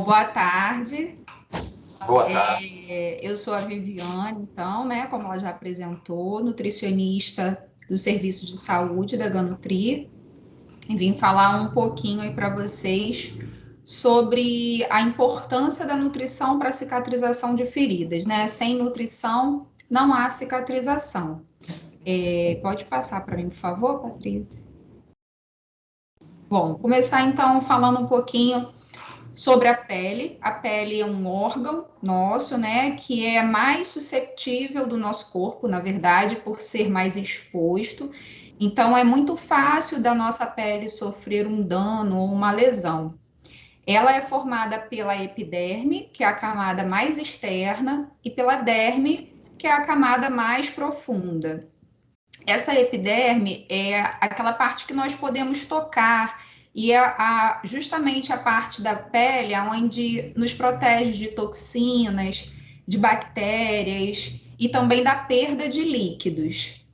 Boa tarde. Boa tarde. Eu sou a Viviane, então, né, como ela já apresentou, nutricionista do Serviço de Saúde da Ganutri. E vim falar um pouquinho aí para vocês sobre a importância da nutrição para a cicatrização de feridas, né? Sem nutrição não há cicatrização. Pode passar para mim, por favor, Patrícia? Bom, começar então falando um pouquinho sobre a pele. A pele é um órgão nosso, né, que é mais suscetível do nosso corpo, na verdade, por ser mais exposto. Então, é muito fácil da nossa pele sofrer um dano ou uma lesão. Ela é formada pela epiderme, que é a camada mais externa, e pela derme, que é a camada mais profunda. Essa epiderme é aquela parte que nós podemos tocar e é justamente a parte da pele onde nos protege de toxinas, de bactérias e também da perda de líquidos.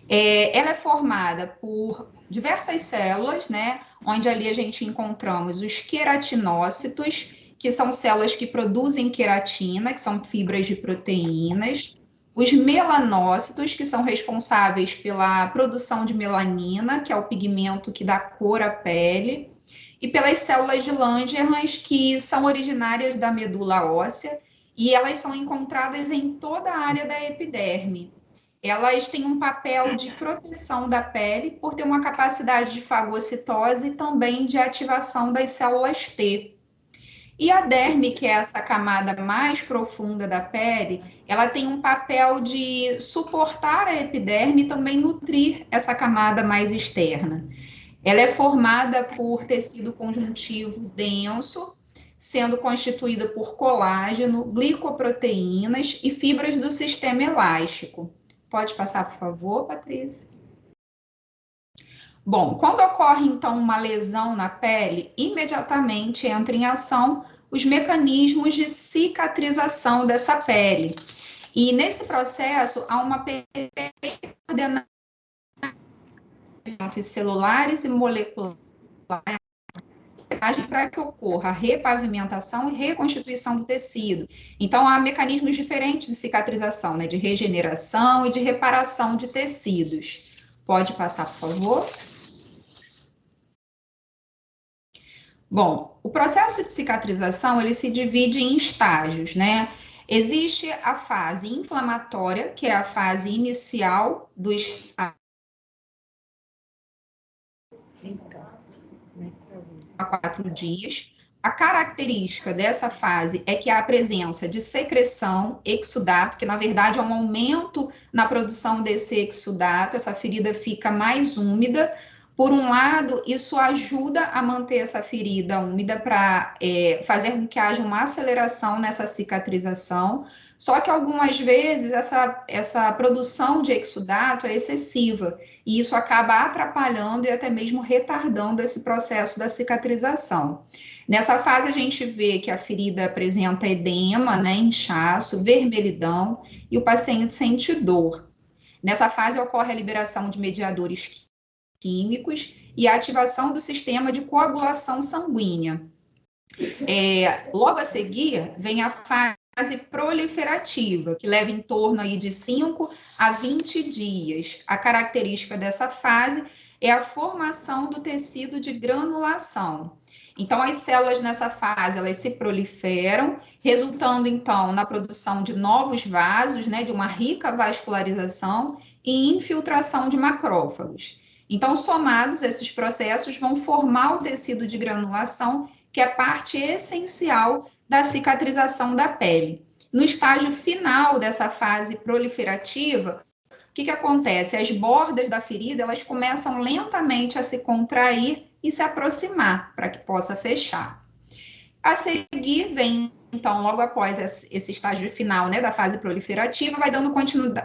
Ela é formada por diversas células, né? Onde ali a gente encontramos os queratinócitos, que são células que produzem queratina, que são fibras de proteínas, os melanócitos, que são responsáveis pela produção de melanina, que é o pigmento que dá cor à pele, e pelas células de Langerhans, que são originárias da medula óssea, e elas são encontradas em toda a área da epiderme. Elas têm um papel de proteção da pele por ter uma capacidade de fagocitose e também de ativação das células T. E a derme, que é essa camada mais profunda da pele, ela tem um papel de suportar a epiderme e também nutrir essa camada mais externa. Ela é formada por tecido conjuntivo denso, sendo constituída por colágeno, glicoproteínas e fibras do sistema elástico. Pode passar, por favor, Patrícia? Bom, quando ocorre, então, uma lesão na pele, imediatamente entra em ação os mecanismos de cicatrização dessa pele. E nesse processo, há uma perfeita coordenação entre celulares e moleculares para que ocorra a repavimentação e reconstituição do tecido. Então, há mecanismos diferentes de cicatrização, né, de regeneração e de reparação de tecidos. Pode passar, por favor? Bom, o processo de cicatrização, ele se divide em estágios, né? Existe a fase inflamatória, que é a fase inicial do estágio a 4 dias. A característica dessa fase é que há a presença de secreção, exudato, que na verdade é um aumento na produção desse exudato, essa ferida fica mais úmida. Por um lado, isso ajuda a manter essa ferida úmida para fazer com que haja uma aceleração nessa cicatrização, só que algumas vezes essa produção de exudato é excessiva, e isso acaba atrapalhando e até mesmo retardando esse processo da cicatrização. Nessa fase, a gente vê que a ferida apresenta edema, né, inchaço, vermelhidão, e o paciente sente dor. Nessa fase, ocorre a liberação de mediadores químicos e a ativação do sistema de coagulação sanguínea. Logo a seguir, vem a fase proliferativa, que leva em torno aí de 5 a 20 dias. A característica dessa fase é a formação do tecido de granulação. Então, as células nessa fase, elas se proliferam, resultando, então, na produção de novos vasos, né, de uma rica vascularização e infiltração de macrófagos. Então, somados, esses processos vão formar o tecido de granulação, que é parte essencial da cicatrização da pele. No estágio final dessa fase proliferativa, o que acontece? As bordas da ferida, elas começam lentamente a se contrair e se aproximar para que possa fechar. A seguir, vem, então, logo após esse estágio final, né, da fase proliferativa, vai dando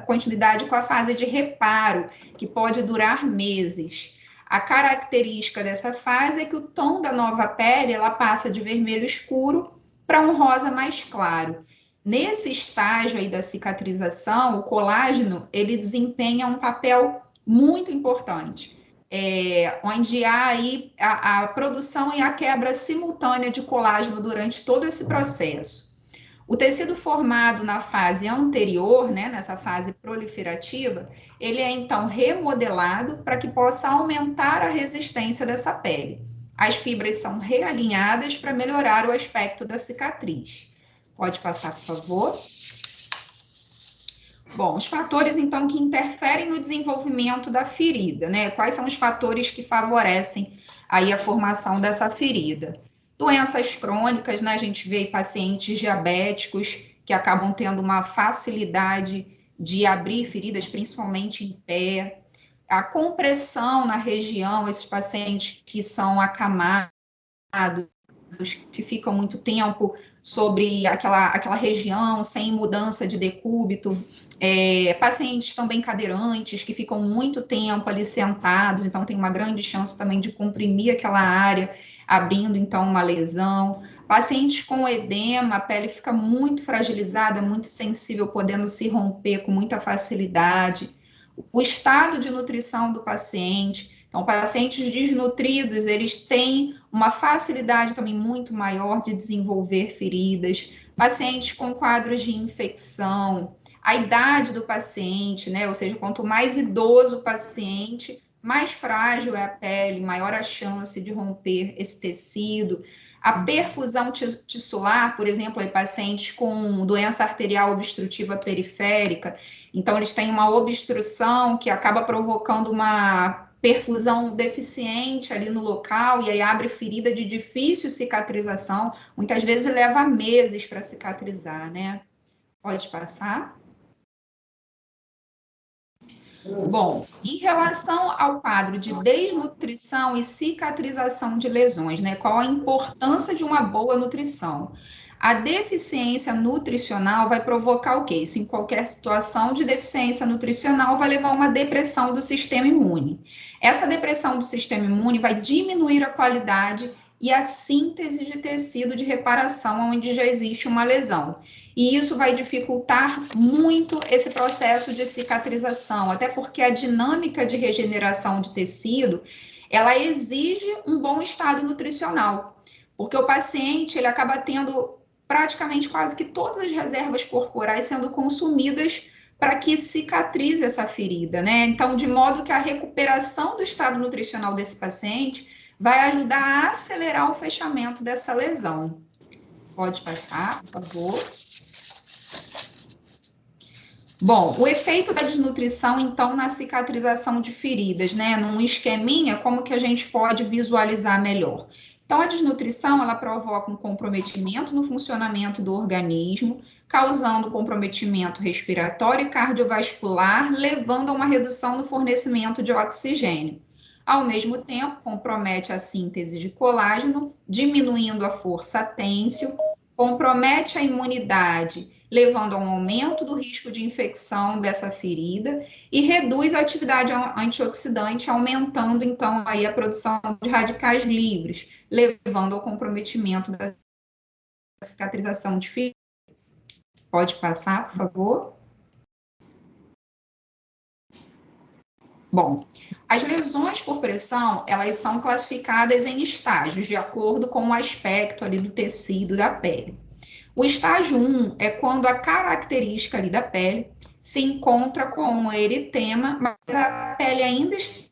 continuidade com a fase de reparo, que pode durar meses. A característica dessa fase é que o tom da nova pele, ela passa de vermelho escuro para um rosa mais claro. Nesse estágio aí da cicatrização, o colágeno, ele desempenha um papel muito importante. onde há aí a produção e a quebra simultânea de colágeno durante todo esse processo. O tecido formado na fase anterior, né, nessa fase proliferativa, ele é então remodelado para que possa aumentar a resistência dessa pele. As fibras são realinhadas para melhorar o aspecto da cicatriz. Pode passar, por favor. Bom, os fatores, então, que interferem no desenvolvimento da ferida, né? Quais são os fatores que favorecem aí a formação dessa ferida? Doenças crônicas, né? A gente vê pacientes diabéticos que acabam tendo uma facilidade de abrir feridas, principalmente em pé. A compressão na região, esses pacientes que são acamados, que ficam muito tempo sobre aquela região, sem mudança de decúbito, pacientes também cadeirantes, que ficam muito tempo ali sentados, então tem uma grande chance também de comprimir aquela área, abrindo então uma lesão. Pacientes com edema, a pele fica muito fragilizada, muito sensível, podendo se romper com muita facilidade. O estado de nutrição do paciente. Então, pacientes desnutridos, eles têm uma facilidade também muito maior de desenvolver feridas. Pacientes com quadros de infecção, a idade do paciente, né? Ou seja, quanto mais idoso o paciente, mais frágil é a pele, maior a chance de romper esse tecido. A perfusão tissular, por exemplo, em pacientes com doença arterial obstrutiva periférica, então eles têm uma obstrução que acaba provocando uma perfusão deficiente ali no local, e aí abre ferida de difícil cicatrização, muitas vezes leva meses para cicatrizar, né? Pode passar. Bom, em relação ao quadro de desnutrição e cicatrização de lesões, né? Qual a importância de uma boa nutrição? A deficiência nutricional vai provocar o quê? Isso em qualquer situação de deficiência nutricional vai levar a uma depressão do sistema imune. Essa depressão do sistema imune vai diminuir a qualidade e a síntese de tecido de reparação onde já existe uma lesão. E isso vai dificultar muito esse processo de cicatrização, até porque a dinâmica de regeneração de tecido, ela exige um bom estado nutricional, porque o paciente, ele acaba tendo praticamente quase que todas as reservas corporais sendo consumidas para que cicatrize essa ferida, né? Então, de modo que a recuperação do estado nutricional desse paciente vai ajudar a acelerar o fechamento dessa lesão. Pode passar, por favor. Bom, o efeito da desnutrição, então, na cicatrização de feridas, né? Num esqueminha, como que a gente pode visualizar melhor? Então, a desnutrição, ela provoca um comprometimento no funcionamento do organismo, causando comprometimento respiratório e cardiovascular, levando a uma redução no fornecimento de oxigênio. Ao mesmo tempo, compromete a síntese de colágeno, diminuindo a força têncil, compromete a imunidade, levando a um aumento do risco de infecção dessa ferida e reduz a atividade antioxidante, aumentando, então, aí a produção de radicais livres, levando ao comprometimento da cicatrização de ferida. Pode passar, por favor? Bom, as lesões por pressão, elas são classificadas em estágios, de acordo com o aspecto ali do tecido da pele. O estágio 1 é quando a característica ali da pele se encontra com eritema, mas a pele ainda está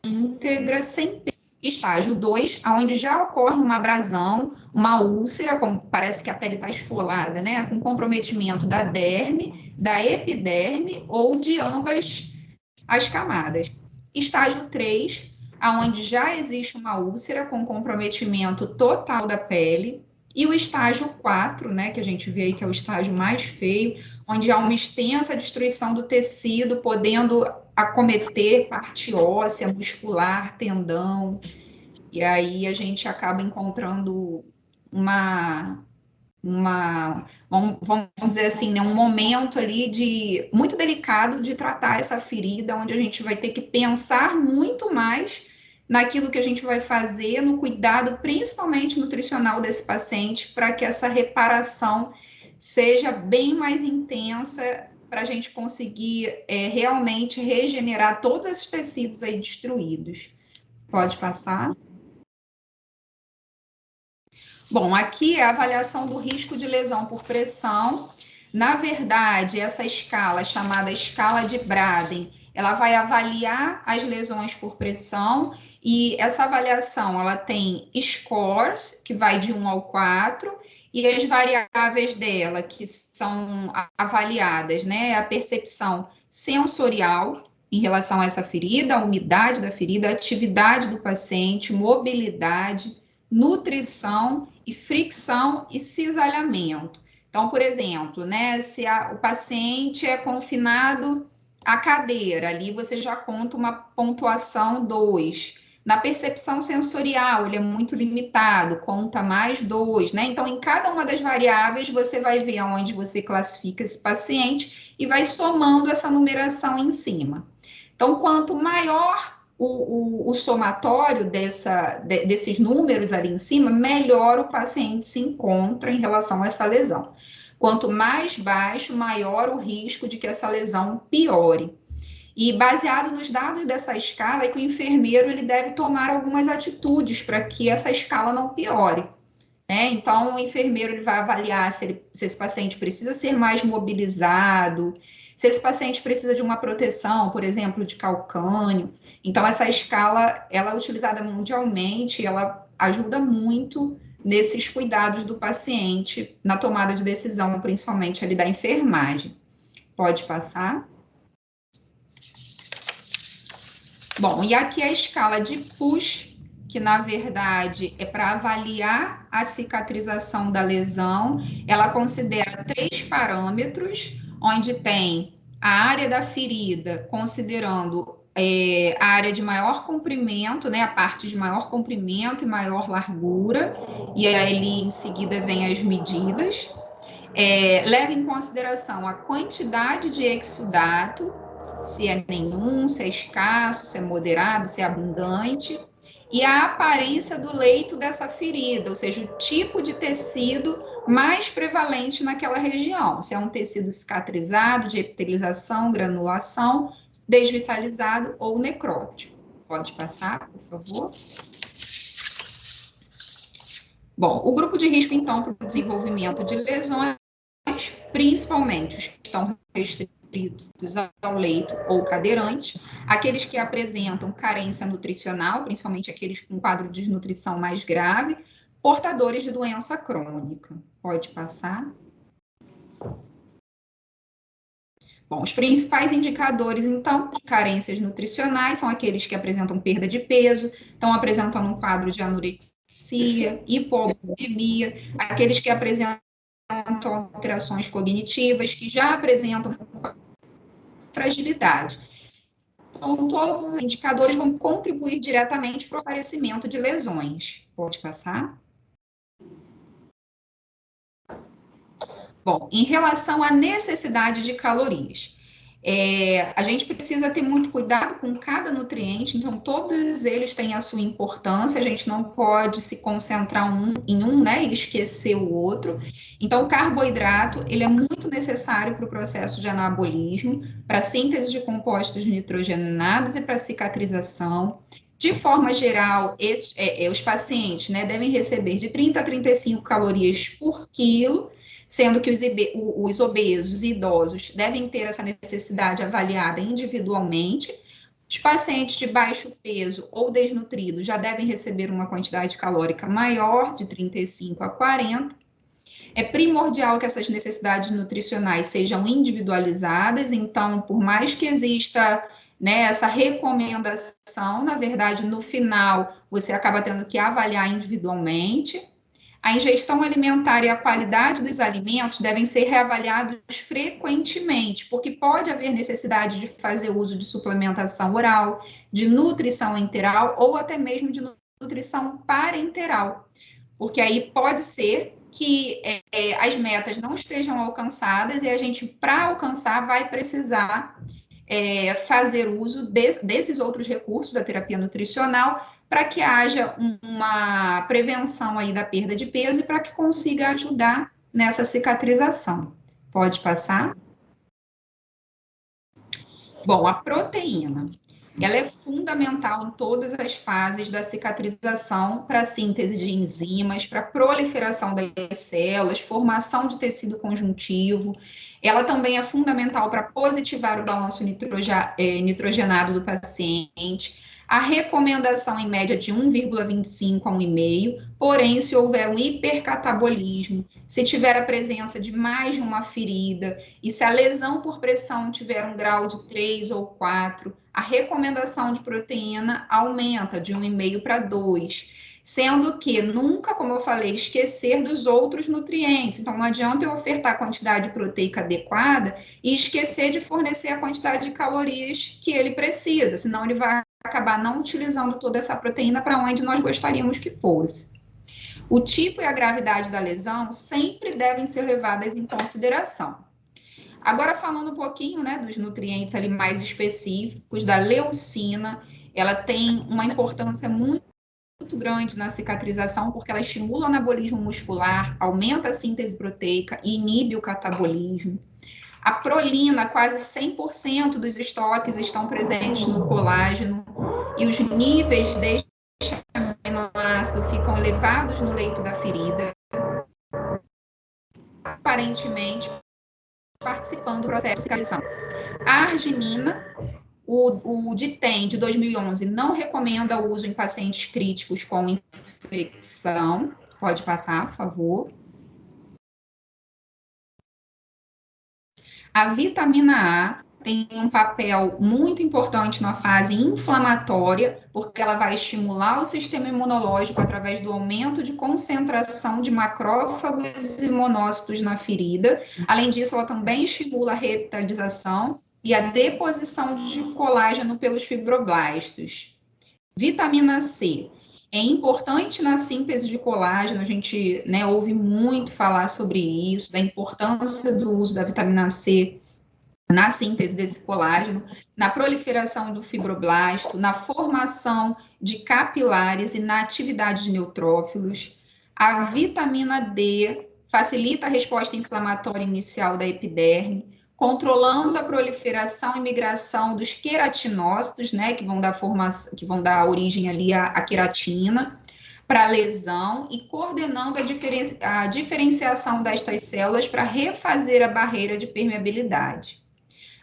íntegra, sem pele. Estágio 2, onde já ocorre uma abrasão, uma úlcera, como parece que a pele está esfolada, né? Com comprometimento da derme, da epiderme ou de ambas as camadas. Estágio 3, onde já existe uma úlcera com comprometimento total da pele. E o estágio 4, né, que a gente vê aí que é o estágio mais feio, onde há uma extensa destruição do tecido, podendo acometer parte óssea, muscular, tendão, e aí a gente acaba encontrando vamos dizer assim, né, um momento ali muito delicado de tratar essa ferida, onde a gente vai ter que pensar muito mais naquilo que a gente vai fazer, no cuidado, principalmente nutricional desse paciente, para que essa reparação seja bem mais intensa, para a gente conseguir realmente regenerar todos esses tecidos aí destruídos. Pode passar. Bom, aqui é a avaliação do risco de lesão por pressão. Na verdade, essa escala, chamada escala de Braden, ela vai avaliar as lesões por pressão, e essa avaliação, ela tem scores, que vai de 1 ao 4, e as variáveis dela, que são avaliadas, né, a percepção sensorial em relação a essa ferida, a umidade da ferida, a atividade do paciente, mobilidade, nutrição e fricção e cisalhamento. Então, por exemplo, né, se o paciente é confinado à cadeira, ali você já conta uma pontuação 2. Na percepção sensorial, ele é muito limitado, conta mais 2, né? Então, em cada uma das variáveis, você vai ver onde você classifica esse paciente e vai somando essa numeração em cima. Então, quanto maior o somatório desses números ali em cima, melhor o paciente se encontra em relação a essa lesão. Quanto mais baixo, maior o risco de que essa lesão piore. E baseado nos dados dessa escala, é que o enfermeiro ele deve tomar algumas atitudes para que essa escala não piore. Né? Então, o enfermeiro ele vai avaliar se esse paciente precisa ser mais mobilizado, se esse paciente precisa de uma proteção, por exemplo, de calcânio. Então, essa escala, ela é utilizada mundialmente, ela ajuda muito nesses cuidados do paciente, na tomada de decisão, principalmente ali da enfermagem. Pode passar. Bom, e aqui a escala de Push, que na verdade é para avaliar a cicatrização da lesão. Ela considera 3 parâmetros, onde tem a área da ferida, considerando a área de maior comprimento, né, a parte de maior comprimento e maior largura, e aí em seguida vem as medidas. Leva em consideração a quantidade de exudato, se é nenhum, se é escasso, se é moderado, se é abundante, e a aparência do leito dessa ferida, ou seja, o tipo de tecido mais prevalente naquela região, se é um tecido cicatrizado, de epitelização, granulação, desvitalizado ou necrótico. Pode passar, por favor. Bom, o grupo de risco, então, para o desenvolvimento de lesões, principalmente os que estão restritos ao leito ou cadeirante, aqueles que apresentam carência nutricional, principalmente aqueles com quadro de desnutrição mais grave, portadores de doença crônica. Pode passar. Bom, os principais indicadores, então, de carências nutricionais são aqueles que apresentam perda de peso, estão apresentando um quadro de anorexia, hipovolemia, aqueles que apresentam alterações cognitivas, que já apresentam fragilidade. Então, todos os indicadores vão contribuir diretamente para o aparecimento de lesões. Pode passar. Bom, em relação à necessidade de calorias, a gente precisa ter muito cuidado com cada nutriente, então todos eles têm a sua importância, a gente não pode se concentrar em um, né, e esquecer o outro. Então, o carboidrato, ele é muito necessário para o processo de anabolismo, para a síntese de compostos nitrogenados e para a cicatrização. De forma geral, os pacientes, né, devem receber de 30 a 35 calorias por quilo, sendo que os obesos e idosos devem ter essa necessidade avaliada individualmente. Os pacientes de baixo peso ou desnutridos já devem receber uma quantidade calórica maior, de 35 a 40. É primordial que essas necessidades nutricionais sejam individualizadas, então, por mais que exista, né, essa recomendação, na verdade, no final, você acaba tendo que avaliar individualmente. A ingestão alimentar e a qualidade dos alimentos devem ser reavaliados frequentemente, porque pode haver necessidade de fazer uso de suplementação oral, de nutrição enteral ou até mesmo de nutrição parenteral, porque aí pode ser que as metas não estejam alcançadas e a gente, para alcançar, vai precisar fazer uso desses outros recursos da terapia nutricional, para que haja uma prevenção aí da perda de peso e para que consiga ajudar nessa cicatrização. Pode passar? Bom, a proteína, ela é fundamental em todas as fases da cicatrização para a síntese de enzimas, para a proliferação das células, formação de tecido conjuntivo. Ela também é fundamental para positivar o balanço nitrogenado do paciente. A recomendação em média de 1,25 a 1,5, porém, se houver um hipercatabolismo, se tiver a presença de mais de uma ferida, e se a lesão por pressão tiver um grau de 3 ou 4, a recomendação de proteína aumenta de 1,5 para 2, sendo que nunca, como eu falei, esquecer dos outros nutrientes. Então, não adianta eu ofertar a quantidade proteica adequada e esquecer de fornecer a quantidade de calorias que ele precisa, senão ele vai acabar não utilizando toda essa proteína para onde nós gostaríamos que fosse. O tipo e a gravidade da lesão sempre devem ser levadas em consideração. Agora, falando um pouquinho, né, dos nutrientes ali mais específicos, da leucina, ela tem uma importância muito grande na cicatrização, porque ela estimula o anabolismo muscular, aumenta a síntese proteica e inibe o catabolismo. A prolina, quase 100% dos estoques estão presentes no colágeno, e os níveis deste aminoácido ficam elevados no leito da ferida, aparentemente participando do processo de cicatrização. A arginina, o DITEM de 2011 não recomenda o uso em pacientes críticos com infecção. Pode passar, por favor. A vitamina A tem um papel muito importante na fase inflamatória, porque ela vai estimular o sistema imunológico através do aumento de concentração de macrófagos e monócitos na ferida. Além disso, ela também estimula a revitalização e a deposição de colágeno pelos fibroblastos. Vitamina C é importante na síntese de colágeno, a gente, né, ouve muito falar sobre isso, da importância do uso da vitamina C na síntese desse colágeno, na proliferação do fibroblasto, na formação de capilares e na atividade de neutrófilos. A vitamina D facilita a resposta inflamatória inicial da epiderme, controlando a proliferação e migração dos queratinócitos, né, que vão dar origem ali à queratina, para a lesão, e coordenando a diferenciação destas células para refazer a barreira de permeabilidade.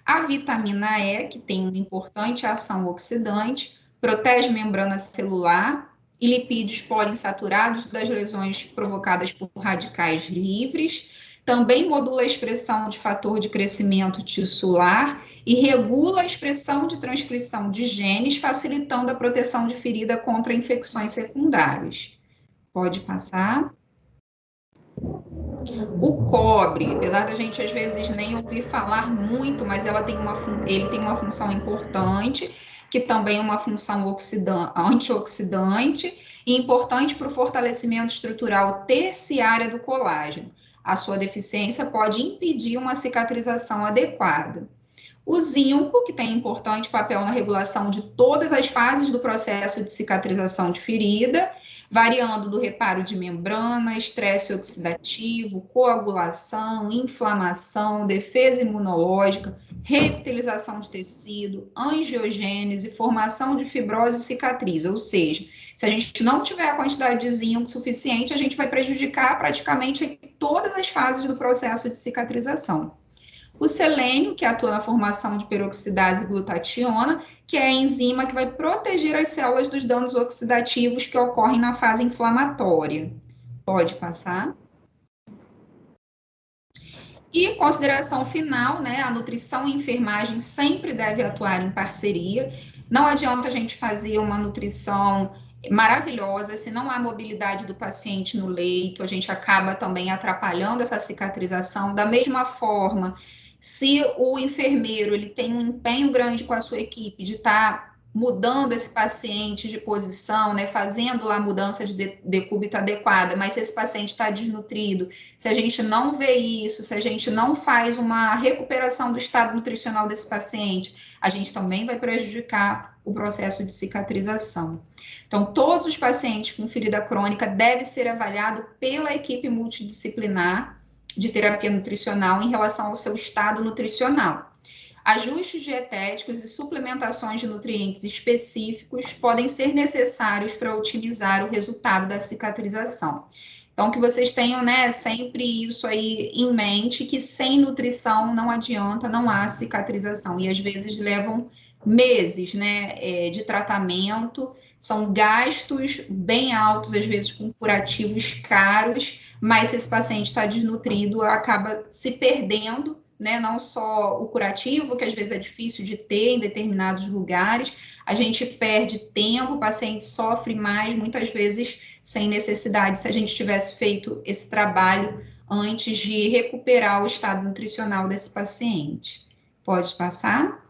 A vitamina E, que tem uma importante ação oxidante, protege membrana celular e lipídios poliinsaturados das lesões provocadas por radicais livres. Também modula a expressão de fator de crescimento tissular e regula a expressão de transcrição de genes, facilitando a proteção de ferida contra infecções secundárias. Pode passar. O cobre, apesar da gente às vezes nem ouvir falar muito, mas ele tem uma função importante, que também é uma função antioxidante e importante para o fortalecimento estrutural terciário do colágeno. A sua deficiência pode impedir uma cicatrização adequada. O zinco, que tem importante papel na regulação de todas as fases do processo de cicatrização de ferida, variando do reparo de membrana, estresse oxidativo, coagulação, inflamação, defesa imunológica, revitalização de tecido, angiogênese, formação de fibrose e cicatriz. Ou seja, se a gente não tiver a quantidade de zinco suficiente, a gente vai prejudicar praticamente todas as fases do processo de cicatrização. O selênio, que atua na formação de peroxidase e glutationa, que é a enzima que vai proteger as células dos danos oxidativos que ocorrem na fase inflamatória. Pode passar. E consideração final, né? A nutrição e enfermagem sempre deve atuar em parceria. Não adianta a gente fazer uma nutrição maravilhosa se não há mobilidade do paciente no leito, a gente acaba também atrapalhando essa cicatrização. Da mesma forma, se o enfermeiro ele tem um empenho grande com a sua equipe de estar mudando esse paciente de posição, né, fazendo lá a mudança de decúbito adequada, mas se esse paciente está desnutrido, se a gente não vê isso, se a gente não faz uma recuperação do estado nutricional desse paciente, a gente também vai prejudicar o processo de cicatrização. Então, todos os pacientes com ferida crônica devem ser avaliados pela equipe multidisciplinar de terapia nutricional em relação ao seu estado nutricional. Ajustes dietéticos e suplementações de nutrientes específicos podem ser necessários para otimizar o resultado da cicatrização. Então, que vocês tenham, né, sempre isso aí em mente, que sem nutrição não adianta, não há cicatrização. E às vezes levam meses, né, de tratamento, são gastos bem altos, às vezes com curativos caros, mas se esse paciente está desnutrido, acaba se perdendo, né, não só o curativo, que às vezes é difícil de ter em determinados lugares, a gente perde tempo, o paciente sofre mais, muitas vezes sem necessidade, se a gente tivesse feito esse trabalho antes de recuperar o estado nutricional desse paciente. Pode passar?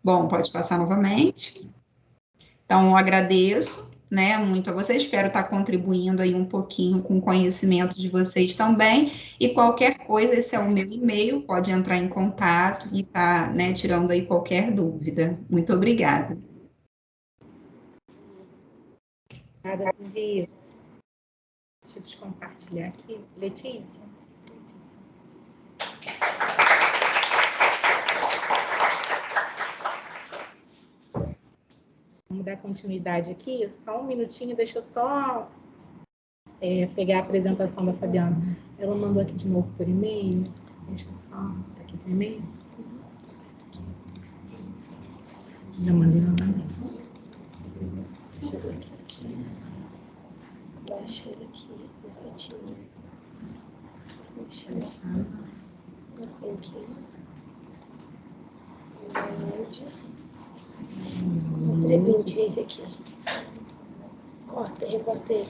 Bom, pode passar novamente. Então, eu agradeço, né, muito a vocês, espero estar contribuindo aí um pouquinho com o conhecimento de vocês também, e qualquer coisa, esse é o meu e-mail, pode entrar em contato e tá, né, tirando aí qualquer dúvida. Muito obrigada. Obrigada, Vivi. Deixa eu descompartilhar aqui. Letícia. Vamos dar continuidade aqui, só um minutinho, deixa eu só pegar a apresentação da Fabiana. Ela mandou aqui de novo por e-mail, deixa eu só, tá aqui por e-mail? Já mandei novamente. Deixa eu ver aqui. Eu achei ele aqui, esse tinha. Deixa eu achar. Aqui. Contribuinte, esse aqui. Corta, recorta ele.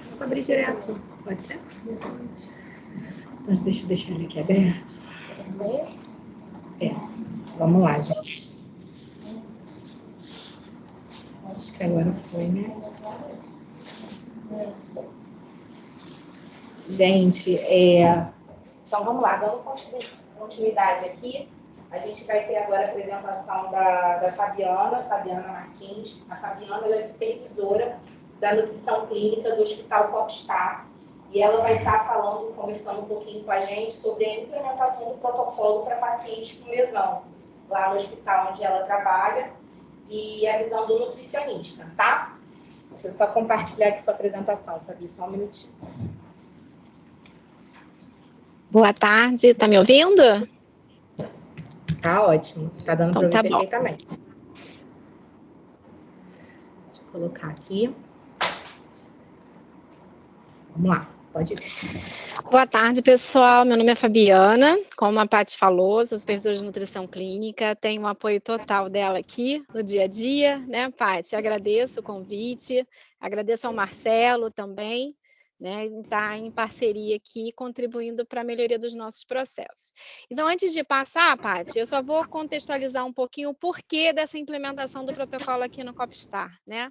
Só abrir direto, pode ser? Então, deixa eu deixar ele aqui aberto. Vamos lá, gente. Acho que agora foi, né? Gente, então vamos lá, dando continuidade aqui. A gente vai ter agora a apresentação da Fabiana Martins. A Fabiana ela é supervisora da nutrição clínica do Hospital Popstar. E ela vai estar conversando um pouquinho com a gente sobre a implementação do protocolo para pacientes com lesão, lá no hospital onde ela trabalha, e a visão do nutricionista, tá? Deixa eu só compartilhar aqui sua apresentação, Fabi, só um minutinho. Boa tarde, tá me ouvindo? Tá ótimo, tá dando Então, para tá ver perfeitamente. Deixa eu colocar aqui. Vamos lá, pode ir. Boa tarde, pessoal. Meu nome é Fabiana. Como a Paty falou, sou supervisora de nutrição clínica. Tenho o apoio total dela aqui no dia a dia, né, Paty? Agradeço o convite, agradeço ao Marcelo também, né, estar em parceria aqui, contribuindo para a melhoria dos nossos processos. Então, antes de passar, Paty, eu só vou contextualizar um pouquinho o porquê dessa implementação do protocolo aqui no Popstar, né?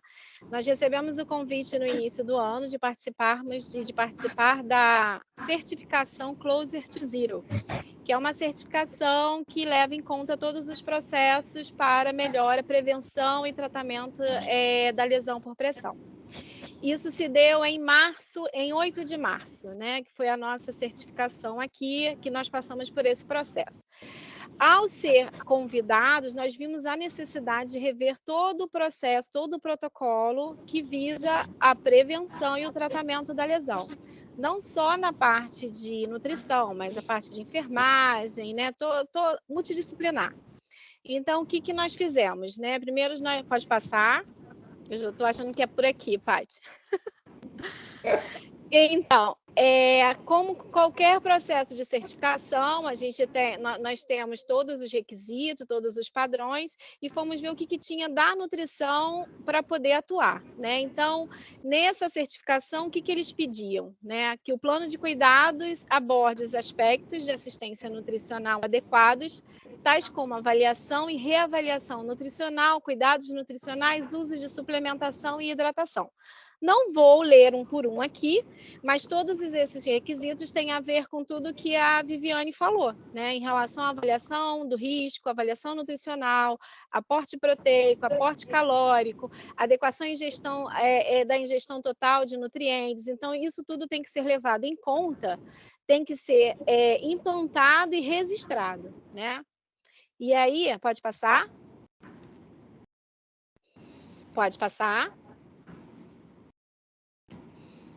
Nós recebemos o convite no início do ano de participar da certificação Closer to Zero, que é uma certificação que leva em conta todos os processos para melhora, prevenção e tratamento da lesão por pressão. Isso se deu em 8 de março, né, que foi a nossa certificação aqui, que nós passamos por esse processo. Ao ser convidados, nós vimos a necessidade de rever todo o processo, todo o protocolo que visa a prevenção e o tratamento da lesão. Não só na parte de nutrição, mas a parte de enfermagem, né, multidisciplinar. Então, o que nós fizemos, né? Primeiro, pode passar. Eu já estou achando que é por aqui, Paty. Então, como qualquer processo de certificação, nós temos todos os requisitos, todos os padrões, e fomos ver o que tinha da nutrição para poder atuar, né? Então, nessa certificação, o que eles pediam, né? Que o plano de cuidados aborde os aspectos de assistência nutricional adequados tais como avaliação e reavaliação nutricional, cuidados nutricionais, uso de suplementação e hidratação. Não vou ler um por um aqui, mas todos esses requisitos têm a ver com tudo que a Viviane falou, né? Em relação à avaliação do risco, avaliação nutricional, aporte proteico, aporte calórico, adequação e ingestão, da ingestão total de nutrientes. Então, isso tudo tem que ser levado em conta, tem que ser implantado e registrado, né? E aí, pode passar? Pode passar.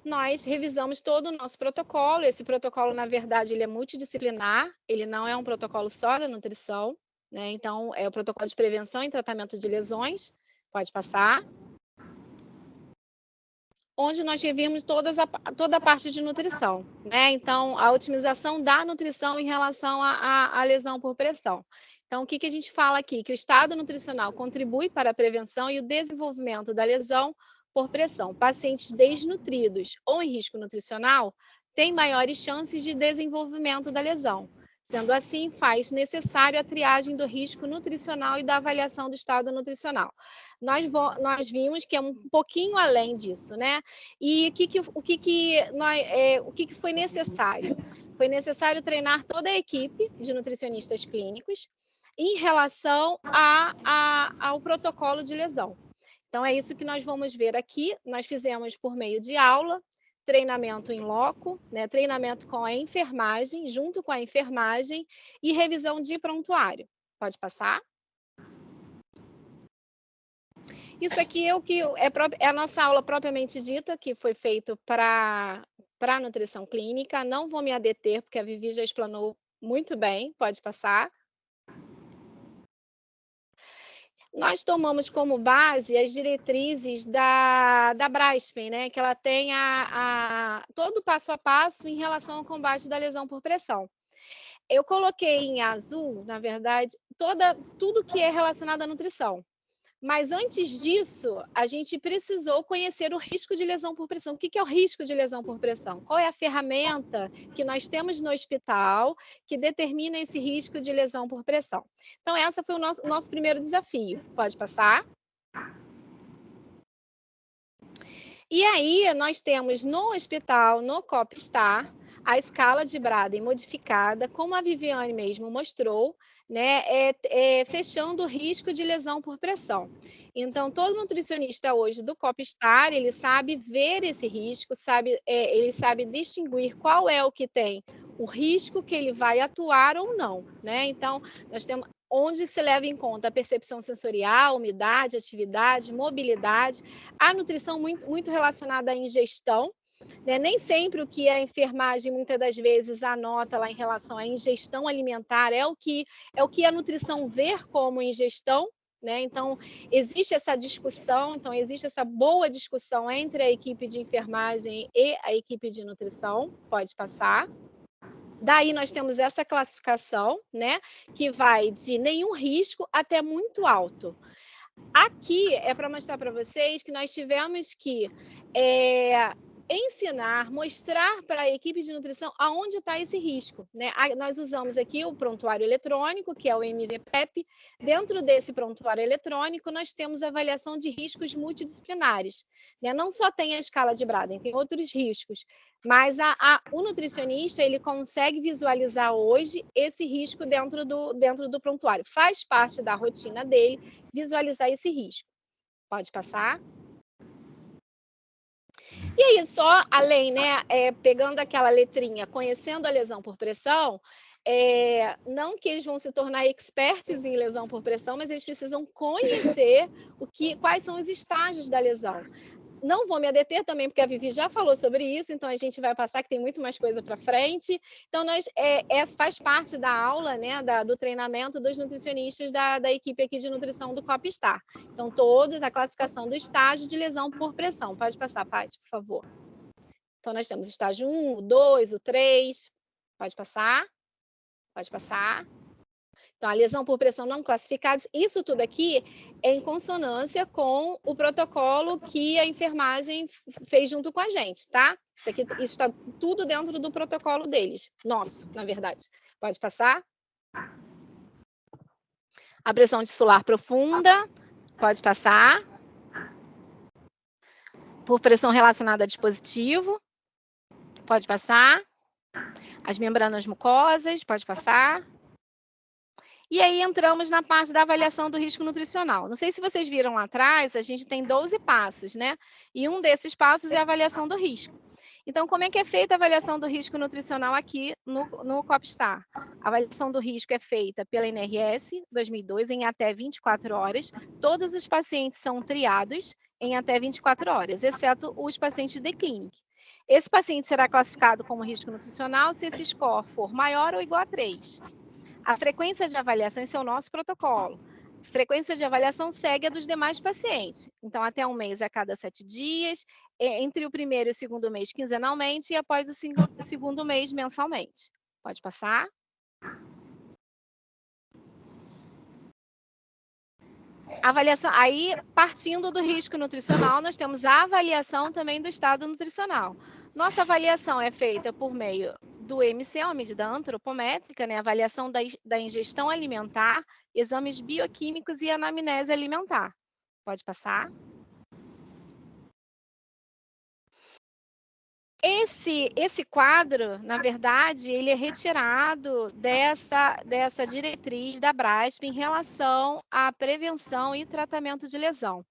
Nós revisamos todo o nosso protocolo. Esse protocolo, na verdade, ele é multidisciplinar, ele não é um protocolo só da nutrição, né? Então, é o protocolo de prevenção e tratamento de lesões. Pode passar. Onde nós revimos toda a parte de nutrição, né? Então, a otimização da nutrição em relação à lesão por pressão. Então, o que a gente fala aqui? Que o estado nutricional contribui para a prevenção e o desenvolvimento da lesão por pressão. Pacientes desnutridos ou em risco nutricional têm maiores chances de desenvolvimento da lesão. Sendo assim, faz necessário a triagem do risco nutricional e da avaliação do estado nutricional. Nós vimos que é um pouquinho além disso, né? E o que foi necessário? Foi necessário treinar toda a equipe de nutricionistas clínicos em relação ao protocolo de lesão. Então, é isso que nós vamos ver aqui. Nós fizemos por meio de aula, treinamento em loco, né? Treinamento com a enfermagem, junto com a enfermagem, e revisão de prontuário. Pode passar? Isso aqui é a nossa aula propriamente dita, que foi feito para a nutrição clínica. Não vou me adeter, porque a Vivi já explanou muito bem. Pode passar. Nós tomamos como base as diretrizes da Braskem, né? Que ela tem todo o passo a passo em relação ao combate da lesão por pressão. Eu coloquei em azul, na verdade, tudo que é relacionado à nutrição. Mas antes disso, a gente precisou conhecer o risco de lesão por pressão. O que é o risco de lesão por pressão? Qual é a ferramenta que nós temos no hospital que determina esse risco de lesão por pressão? Então, esse foi o nosso primeiro desafio. Pode passar? E aí, nós temos no hospital, no COP-STAR, a escala de Braden modificada, como a Viviane mesmo mostrou, né, fechando o risco de lesão por pressão. Então, todo nutricionista hoje do COP-STAR, ele sabe ver esse risco, ele sabe distinguir qual é o que tem o risco que ele vai atuar ou não, né? Então, nós temos onde se leva em conta a percepção sensorial, umidade, atividade, mobilidade, a nutrição muito relacionada à ingestão, né? Nem sempre o que a enfermagem muitas das vezes anota lá em relação à ingestão alimentar é o que a nutrição vê como ingestão, né? Então, existe essa discussão, então existe essa boa discussão entre a equipe de enfermagem e a equipe de nutrição. Pode passar. Daí nós temos essa classificação, né? Que vai de nenhum risco até muito alto. Aqui é para mostrar para vocês que nós tivemos que ensinar, mostrar para a equipe de nutrição aonde está esse risco, né? Nós usamos aqui o prontuário eletrônico, que é o MVPEP. Dentro desse prontuário eletrônico, nós temos avaliação de riscos multidisciplinares, né? Não só tem a escala de Braden, tem outros riscos, mas o nutricionista ele consegue visualizar hoje esse risco dentro do prontuário. Faz parte da rotina dele visualizar esse risco. Pode passar. E aí, só além, né, pegando aquela letrinha, conhecendo a lesão por pressão, não que eles vão se tornar experts em lesão por pressão, mas eles precisam conhecer quais são os estágios da lesão. Não vou me adeter também, porque a Vivi já falou sobre isso, então a gente vai passar, que tem muito mais coisa para frente. Então, faz parte da aula, né, do treinamento dos nutricionistas da equipe aqui de nutrição do COP-STAR. Então, todos a classificação do estágio de lesão por pressão. Pode passar, Paty, por favor. Então, nós temos o estágio 1, o 2, o 3. Pode passar. Pode passar. Então, a lesão por pressão não classificada, isso tudo aqui é em consonância com o protocolo que a enfermagem fez junto com a gente, tá? Isso está tudo dentro do protocolo deles, nosso, na verdade. Pode passar? A pressão tissular profunda, pode passar. Por pressão relacionada a dispositivo, pode passar. As membranas mucosas, pode passar. E aí entramos na parte da avaliação do risco nutricional. Não sei se vocês viram lá atrás, a gente tem 12 passos, né? E um desses passos é a avaliação do risco. Então, como é que é feita a avaliação do risco nutricional aqui no COPSTAR? A avaliação do risco é feita pela NRS 2002 em até 24 horas. Todos os pacientes são triados em até 24 horas, exceto os pacientes de clínica. Esse paciente será classificado como risco nutricional se esse score for maior ou igual a 3. A frequência de avaliação, esse é o nosso protocolo. Frequência de avaliação segue a dos demais pacientes. Então, até um mês a cada 7 dias, entre o primeiro e o segundo mês quinzenalmente e após o segundo mês mensalmente. Pode passar. Avaliação, aí, partindo do risco nutricional, nós temos a avaliação também do estado nutricional. Nossa avaliação é feita por meio do MC, uma medida antropométrica, né? Avaliação da ingestão alimentar, exames bioquímicos e anamnese alimentar. Pode passar. Esse quadro, na verdade, ele é retirado dessa diretriz da BRASP em relação à prevenção e tratamento de lesão.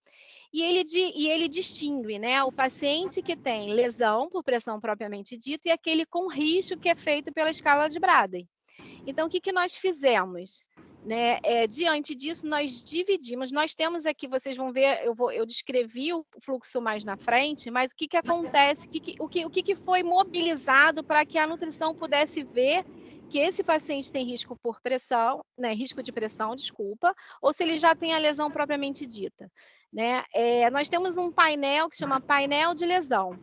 E ele distingue, né, o paciente que tem lesão por pressão propriamente dita e aquele com risco que é feito pela escala de Braden. Então, o que nós fizemos? Né? Diante disso, nós dividimos. Nós temos aqui, vocês vão ver, eu descrevi o fluxo mais na frente, mas o que acontece, o que foi mobilizado para que a nutrição pudesse ver que esse paciente tem risco por pressão, né, risco de pressão, desculpa, ou se ele já tem a lesão propriamente dita. Né? Nós temos um painel que chama painel de lesão.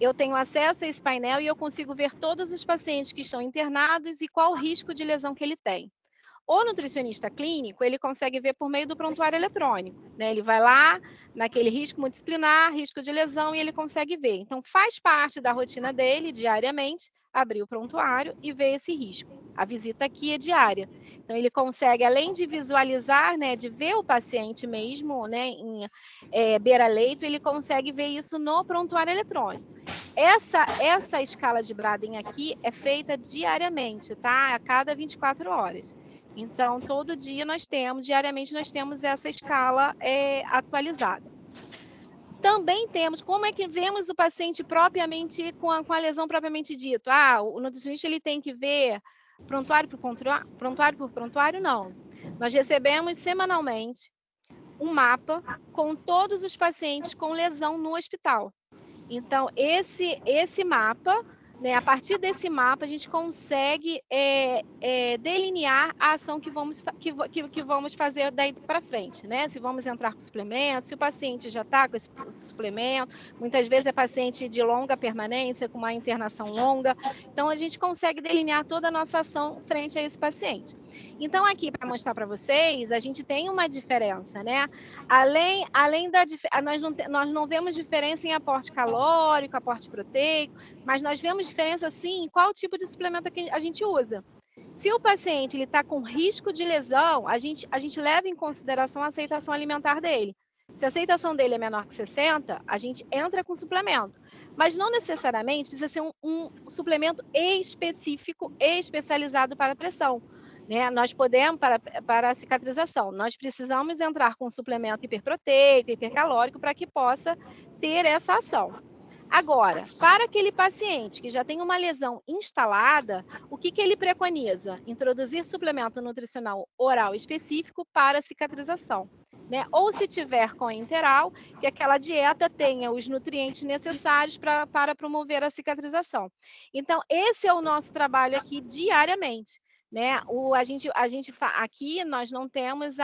Eu tenho acesso a esse painel e eu consigo ver todos os pacientes que estão internados e qual o risco de lesão que ele tem. O nutricionista clínico, ele consegue ver por meio do prontuário eletrônico, né? Ele vai lá, naquele risco multidisciplinar, risco de lesão, e ele consegue ver. Então, faz parte da rotina dele, diariamente, abrir o prontuário e ver esse risco. A visita aqui é diária. Então, ele consegue, além de visualizar, né, de ver o paciente mesmo, né, em beira-leito, ele consegue ver isso no prontuário eletrônico. Essa escala de Braden aqui é feita diariamente, tá? A cada 24 horas. Então, todo dia diariamente nós temos essa escala atualizada. Também temos, como é que vemos o paciente propriamente, com a lesão propriamente dito? O nutricionista ele tem que ver prontuário por prontuário? Não. Nós recebemos semanalmente um mapa com todos os pacientes com lesão no hospital. Então, esse mapa, né, a partir desse mapa, a gente consegue delinear a ação que vamos fazer daí para frente, né? Se vamos entrar com suplemento, se o paciente já está com esse suplemento, muitas vezes é paciente de longa permanência, com uma internação longa, então a gente consegue delinear toda a nossa ação frente a esse paciente. Então, aqui, para mostrar para vocês, a gente tem uma diferença, né? Além da nós não vemos diferença em aporte calórico, aporte proteico, mas nós vemos diferença, sim, em qual tipo de suplemento que a gente usa. Se o paciente está com risco de lesão, a gente leva em consideração a aceitação alimentar dele. Se a aceitação dele é menor que 60, a gente entra com suplemento. Mas não necessariamente precisa ser um suplemento específico e especializado para pressão. Né? Nós podemos, para a cicatrização, nós precisamos entrar com suplemento hiperproteico, hipercalórico, para que possa ter essa ação. Agora, para aquele paciente que já tem uma lesão instalada, o que ele preconiza? Introduzir suplemento nutricional oral específico para cicatrização. Né? Ou se tiver com enteral, que aquela dieta tenha os nutrientes necessários para promover a cicatrização. Então, esse é o nosso trabalho aqui diariamente. Né? Aqui nós não temos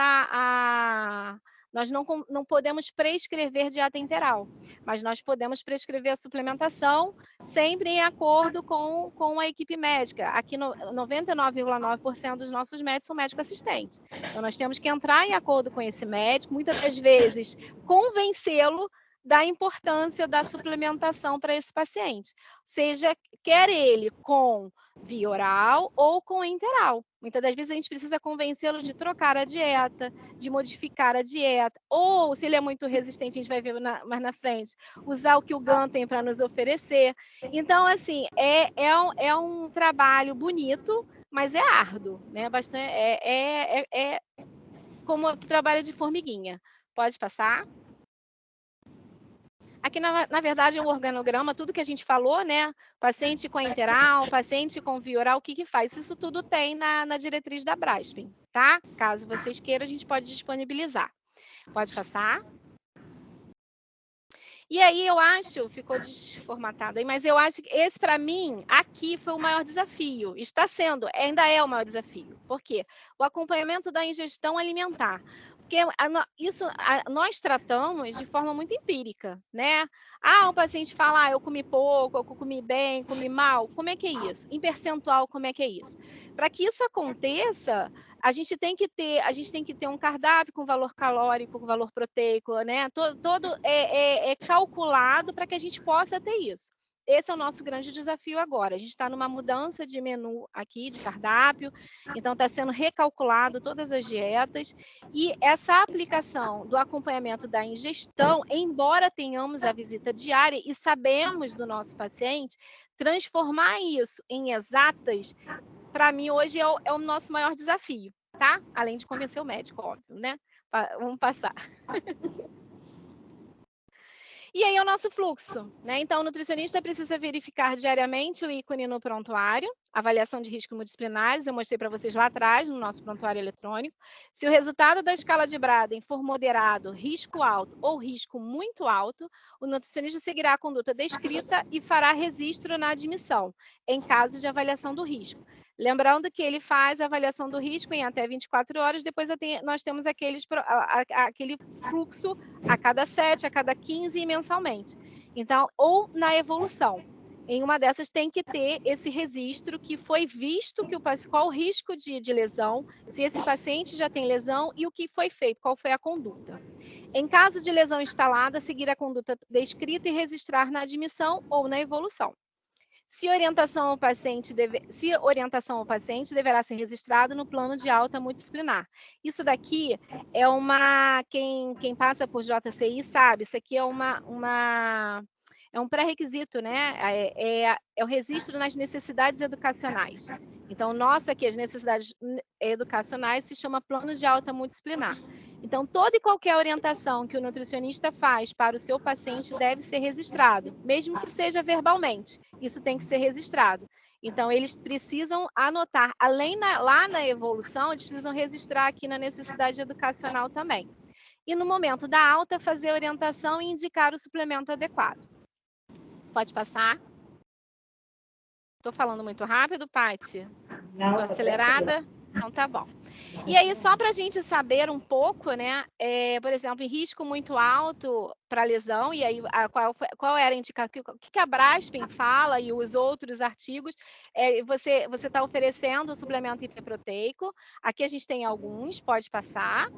nós não podemos prescrever dieta enteral, mas nós podemos prescrever a suplementação sempre em acordo com a equipe médica. Aqui, 99,9% dos nossos médicos são médicos assistentes. Então, nós temos que entrar em acordo com esse médico, muitas das vezes convencê-lo da importância da suplementação para esse paciente, seja quer ele com via oral ou com enteral, Muitas das vezes a gente precisa convencê-lo de trocar a dieta, de modificar a dieta, ou se ele é muito resistente, a gente vai ver mais na frente, usar o que o GAN tem para nos oferecer. Então, assim, é um trabalho bonito, mas é árduo, né? Bastante, é como trabalho de formiguinha. Pode passar? Aqui, na verdade, é um organograma, tudo que a gente falou, né? Paciente com enteral, paciente com via oral, o que faz? Isso tudo tem na diretriz da Braskem, tá? Caso vocês queiram, a gente pode disponibilizar. Pode passar? E aí, eu acho, ficou desformatado aí, mas eu acho que esse, para mim, aqui foi o maior desafio. Está sendo, ainda é o maior desafio. Por quê? O acompanhamento da ingestão alimentar. Porque nós tratamos de forma muito empírica, né? O paciente fala, eu comi pouco, eu comi bem, comi mal. Como é que é isso? Em percentual, como é que é isso? Para que isso aconteça, a gente tem que ter um cardápio com valor calórico, com valor proteico, né? Todo é calculado para que a gente possa ter isso. Esse é o nosso grande desafio agora. A gente está numa mudança de menu aqui, de cardápio, então está sendo recalculado todas as dietas, e essa aplicação do acompanhamento da ingestão, embora tenhamos a visita diária e sabemos do nosso paciente, transformar isso em exatas, para mim, hoje é o nosso maior desafio, tá? Além de convencer o médico, óbvio, né? Vamos passar. E aí é o nosso fluxo, né? Então, o nutricionista precisa verificar diariamente o ícone no prontuário, avaliação de risco multidisciplinares, eu mostrei para vocês lá atrás, no nosso prontuário eletrônico. Se o resultado da escala de Braden for moderado, risco alto ou risco muito alto, o nutricionista seguirá a conduta descrita e fará registro na admissão, em caso de avaliação do risco. Lembrando que ele faz a avaliação do risco em até 24 horas, depois nós temos aquele fluxo a cada 7, a cada 15 e mensalmente. Então, ou na evolução. Em uma dessas tem que ter esse registro que foi visto, qual o risco de lesão, se esse paciente já tem lesão e o que foi feito, qual foi a conduta. Em caso de lesão instalada, seguir a conduta descrita e registrar na admissão ou na evolução. Se orientação ao paciente deverá ser registrado no plano de alta multidisciplinar. Isso daqui é quem passa por JCI sabe, isso aqui é um pré-requisito, né? É o registro nas necessidades educacionais. Então, nosso aqui, as necessidades educacionais, se chama plano de alta multidisciplinar. Então, toda e qualquer orientação que o nutricionista faz para o seu paciente deve ser registrado, mesmo que seja verbalmente. Isso tem que ser registrado. Então, eles precisam anotar, lá na evolução, eles precisam registrar aqui na necessidade educacional também. E no momento da alta, fazer a orientação e indicar o suplemento adequado. Pode passar. Estou falando muito rápido, Paty? Estou acelerada? Então, tá bom. E aí, só para a gente saber um pouco, né? Por exemplo, em risco muito alto para lesão, e aí qual era a indicação? O que a Braskem fala e os outros artigos? Você está oferecendo o suplemento hiperproteico. Aqui a gente tem alguns, pode passar.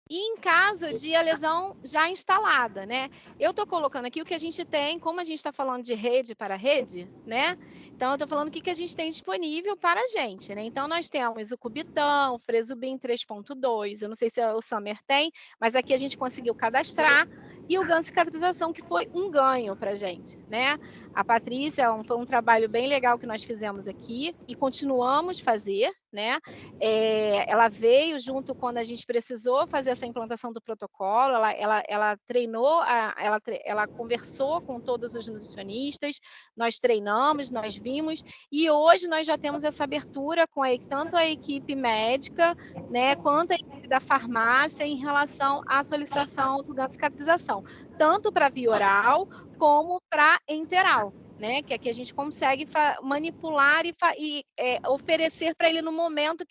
E em caso de a lesão já instalada, né? Eu estou colocando aqui o que a gente tem, como a gente está falando de rede para rede, né? Então, eu estou falando o que a gente tem disponível para a gente, né? Então, nós temos o Cubitão, o Fresobin 3.2, eu não sei se o Summer tem, mas aqui a gente conseguiu cadastrar, e o GAN cicatrização, que foi um ganho para a gente, né? A Patrícia, foi um trabalho bem legal que nós fizemos aqui e continuamos fazer, né? Ela veio junto quando a gente precisou fazer essa implantação do protocolo, ela treinou, ela conversou com todos os nutricionistas, nós treinamos, nós vimos, e hoje nós já temos essa abertura com tanto a equipe médica, né, quanto a equipe da farmácia em relação à solicitação do GAN cicatrização, tanto para via oral como para enteral, né? Que aqui a gente consegue manipular e oferecer para ele no momento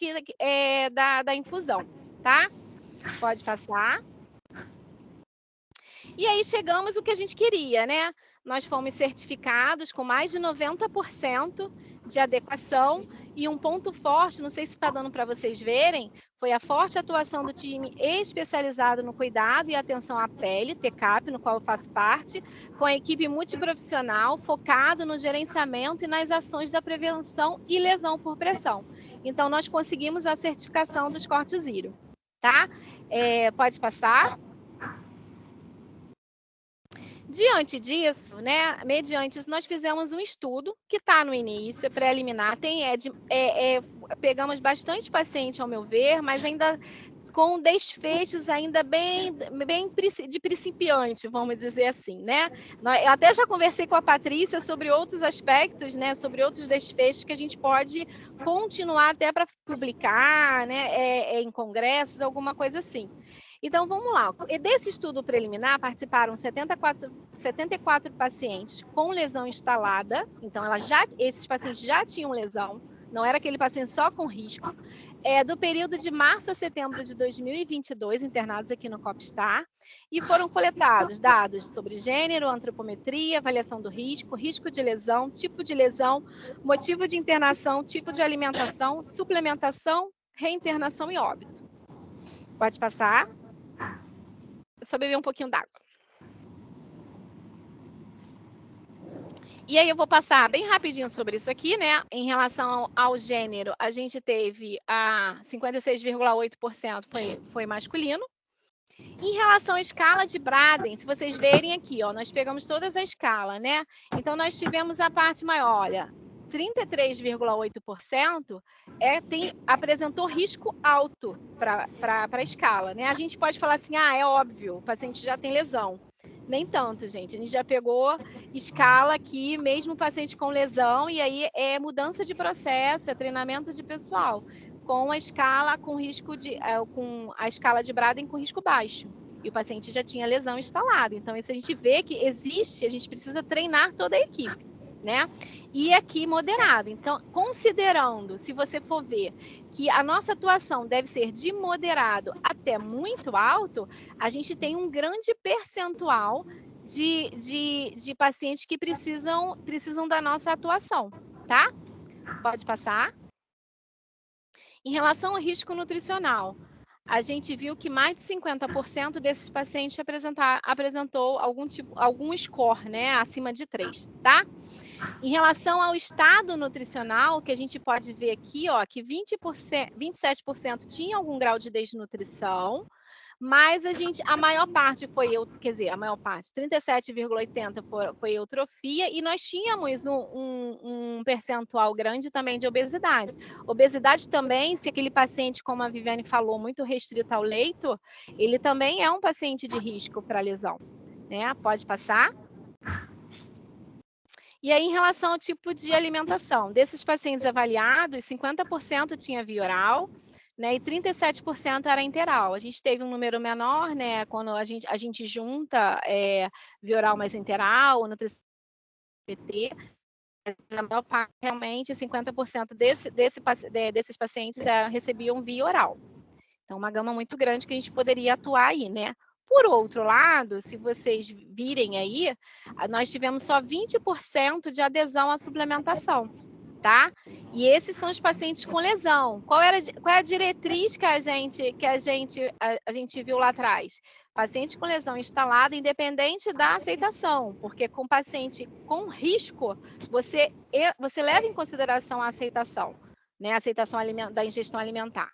da infusão, tá? Pode passar. E aí chegamos o que a gente queria, né? Nós fomos certificados com mais de 90% de adequação E um ponto forte, não sei se está dando para vocês verem, foi a forte atuação do time especializado no cuidado e atenção à pele, TCAP, no qual eu faço parte, com a equipe multiprofissional focado no gerenciamento e nas ações da prevenção e lesão por pressão. Então, nós conseguimos a certificação dos cortes Zero, tá? Pode passar. Diante disso, né, mediante isso, nós fizemos um estudo que está no início, é preliminar, pegamos bastante paciente, ao meu ver, mas ainda com desfechos ainda bem de principiante, vamos dizer assim, né? Eu até já conversei com a Patrícia sobre outros aspectos, né, sobre outros desfechos que a gente pode continuar até para publicar, né, em congressos, alguma coisa assim. Então, vamos lá. Desse estudo preliminar, participaram 74 pacientes com lesão instalada. Então, esses pacientes já tinham lesão, não era aquele paciente só com risco. Do período de março a setembro de 2022, internados aqui no COPSTAR, e foram coletados dados sobre gênero, antropometria, avaliação do risco, risco de lesão, tipo de lesão, motivo de internação, tipo de alimentação, suplementação, reinternação e óbito. Pode passar. Só beber um pouquinho d'água. E aí eu vou passar bem rapidinho sobre isso aqui, né? Em relação ao gênero, a gente teve a 56,8% foi masculino. Em relação à escala de Braden, se vocês verem aqui, ó, nós pegamos todas a escala, né? Então, nós tivemos a parte maior, olha, 33,8% apresentou risco alto para a escala, né? A gente pode falar assim, é óbvio, o paciente já tem lesão. Nem tanto, gente. A gente já pegou escala aqui, mesmo o paciente com lesão, e aí é mudança de processo, é treinamento de pessoal, com a escala com a escala de Braden com risco baixo. E o paciente já tinha lesão instalada. Então, isso a gente vê que existe, a gente precisa treinar toda a equipe, né? E aqui moderado. Então, considerando, se você for ver que a nossa atuação deve ser de moderado até muito alto, a gente tem um grande percentual de pacientes que precisam da nossa atuação, tá? Pode passar. Em relação ao risco nutricional, a gente viu que mais de 50% desses pacientes apresentou algum score, né, acima de 3, tá? Em relação ao estado nutricional, que a gente pode ver aqui, ó, que 27% tinha algum grau de desnutrição, mas a maior parte foi, 37,80% foi eutrofia, e nós tínhamos um percentual grande também de obesidade. Obesidade também, se aquele paciente, como a Viviane falou, muito restrito ao leito, ele também é um paciente de risco para lesão, né? Pode passar. E aí, em relação ao tipo de alimentação, desses pacientes avaliados, 50% tinha via oral, né, e 37% era interal. A gente teve um número menor, né, quando a gente junta via oral mais interal, nutrição PT, a maior parte, realmente, 50% desses pacientes recebiam via oral. Então, uma gama muito grande que a gente poderia atuar aí, né? Por outro lado, se vocês virem aí, nós tivemos só 20% de adesão à suplementação, tá? E esses são os pacientes com lesão. Qual é a diretriz que a gente viu lá atrás? Paciente com lesão instalada, independente da aceitação, porque com paciente com risco, você leva em consideração a aceitação, né? A aceitação da ingestão alimentar.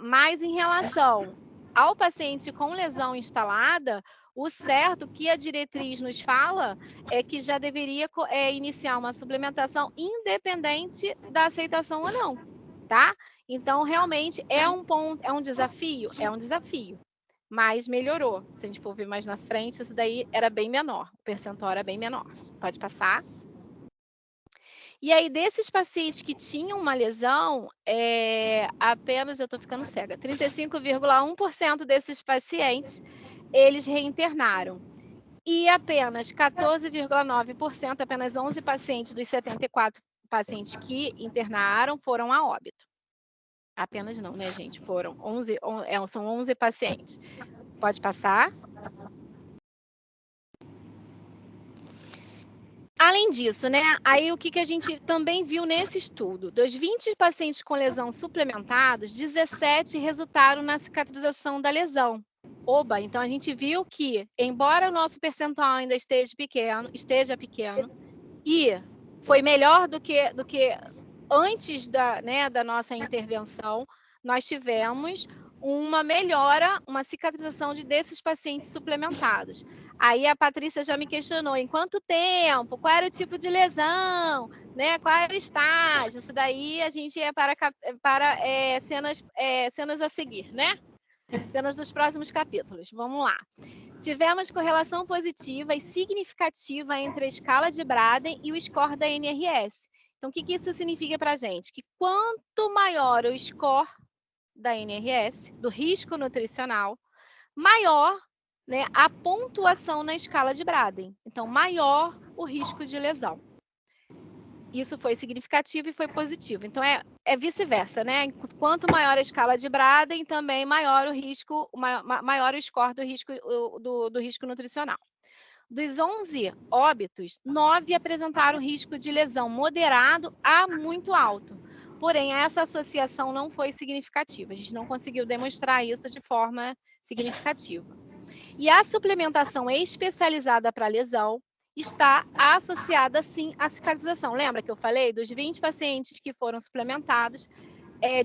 Mas em relação ao paciente com lesão instalada, o certo que a diretriz nos fala é que já deveria iniciar uma suplementação independente da aceitação ou não, tá? Então, realmente, é um desafio? É um desafio, mas melhorou. Se a gente for ver mais na frente, isso daí era bem menor, o percentual era bem menor. Pode passar. E aí, desses pacientes que tinham uma lesão, apenas, eu estou ficando cega, 35,1% desses pacientes, eles reinternaram. E apenas 14,9%, apenas 11 pacientes dos 74 pacientes que internaram foram a óbito. Apenas não, né, gente? Foram 11, são 11 pacientes. Pode passar. Além disso, né, aí o que a gente também viu nesse estudo? Dos 20 pacientes com lesão suplementados, 17 resultaram na cicatrização da lesão. Oba, então a gente viu que, embora o nosso percentual ainda esteja pequeno, e foi melhor do que antes da nossa intervenção, nós tivemos uma melhora, uma cicatrização desses pacientes suplementados. Aí a Patrícia já me questionou, em quanto tempo, qual era o tipo de lesão, né? Qual era o estágio? Isso daí a gente é para cenas a seguir, né? Cenas dos próximos capítulos. Vamos lá. Tivemos correlação positiva e significativa entre a escala de Braden e o score da NRS. Então, o que isso significa para a gente? Que quanto maior o score da NRS, do risco nutricional, maior, né, a pontuação na escala de Braden. Então, maior o risco de lesão. Isso foi significativo e foi positivo. Então, é vice-versa, né? Quanto maior a escala de Braden, também maior o risco, maior o score do risco, do risco nutricional. Dos 11 óbitos, 9 apresentaram risco de lesão moderado a muito alto. Porém, essa associação não foi significativa. A gente não conseguiu demonstrar isso de forma significativa. E a suplementação especializada para lesão está associada, sim, à cicatrização. Lembra que eu falei? Dos 20 pacientes que foram suplementados,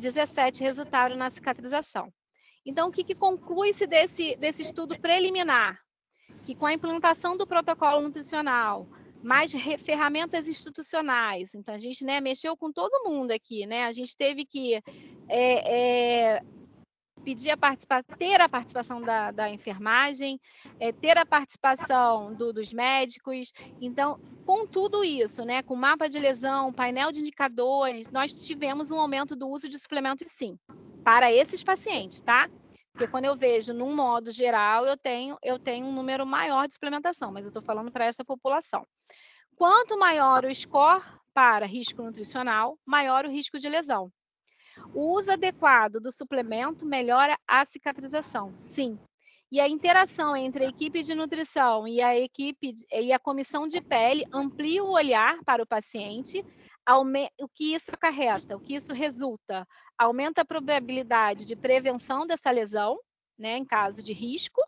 17 resultaram na cicatrização. Então, o que conclui-se desse estudo preliminar? Que com a implantação do protocolo nutricional, mais ferramentas institucionais, então a gente, né, mexeu com todo mundo aqui, né? A gente teve que pedir ter a participação da enfermagem, ter a participação dos médicos. Então, com tudo isso, né, com mapa de lesão, painel de indicadores, nós tivemos um aumento do uso de suplementos, sim, para esses pacientes, tá? Porque quando eu vejo, num modo geral, eu tenho um número maior de suplementação, mas eu estou falando para essa população. Quanto maior o score para risco nutricional, maior o risco de lesão. O uso adequado do suplemento melhora a cicatrização, sim. E a interação entre a equipe de nutrição e a comissão de pele amplia o olhar para o paciente. O que isso acarreta, o que isso resulta? Aumenta a probabilidade de prevenção dessa lesão, né, em caso de risco,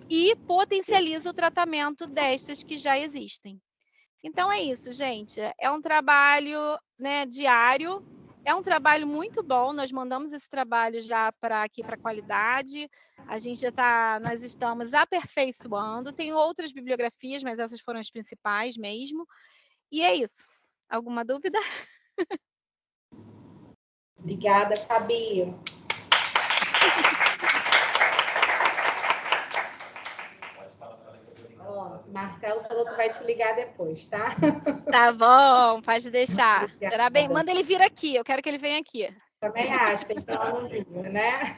e potencializa o tratamento destas que já existem. Então é isso, gente. É um trabalho, né, diário. É um trabalho muito bom, nós mandamos esse trabalho já aqui para a qualidade, nós estamos aperfeiçoando, tem outras bibliografias, mas essas foram as principais mesmo, e é isso. Alguma dúvida? Obrigada, Fabi. Marcelo falou que vai te ligar depois, tá? Tá bom, pode deixar. Será bem? Manda ele vir aqui, eu quero que ele venha aqui. Também acho, tem que falar no vídeo, né?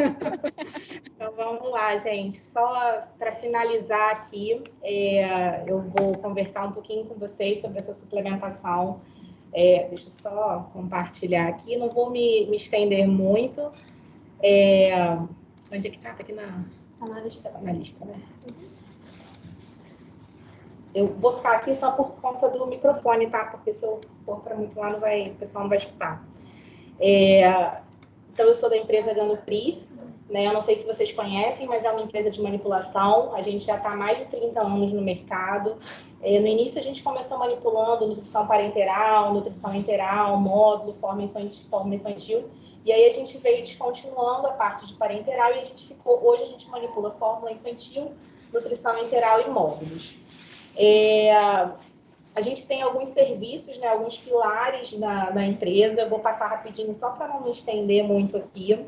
Então vamos lá, gente. Só para finalizar aqui, eu vou conversar um pouquinho com vocês sobre essa suplementação. Deixa eu só compartilhar aqui, não vou me estender muito. Onde é que tá? Tá aqui na lista. Na lista, né? Eu vou ficar aqui só por conta do microfone, tá? Porque se eu for para muito lá, o pessoal não vai escutar. Então, eu sou da empresa Ganupri, né? Eu não sei se vocês conhecem, mas é uma empresa de manipulação. A gente já está há mais de 30 anos no mercado. No início, a gente começou manipulando nutrição parenteral, nutrição enteral, módulo, forma infantil. E aí, a gente veio descontinuando a parte de parenteral e hoje a gente manipula fórmula infantil, nutrição enteral e módulos. A gente tem alguns serviços, né, alguns pilares na empresa. Eu vou passar rapidinho só para não me estender muito aqui.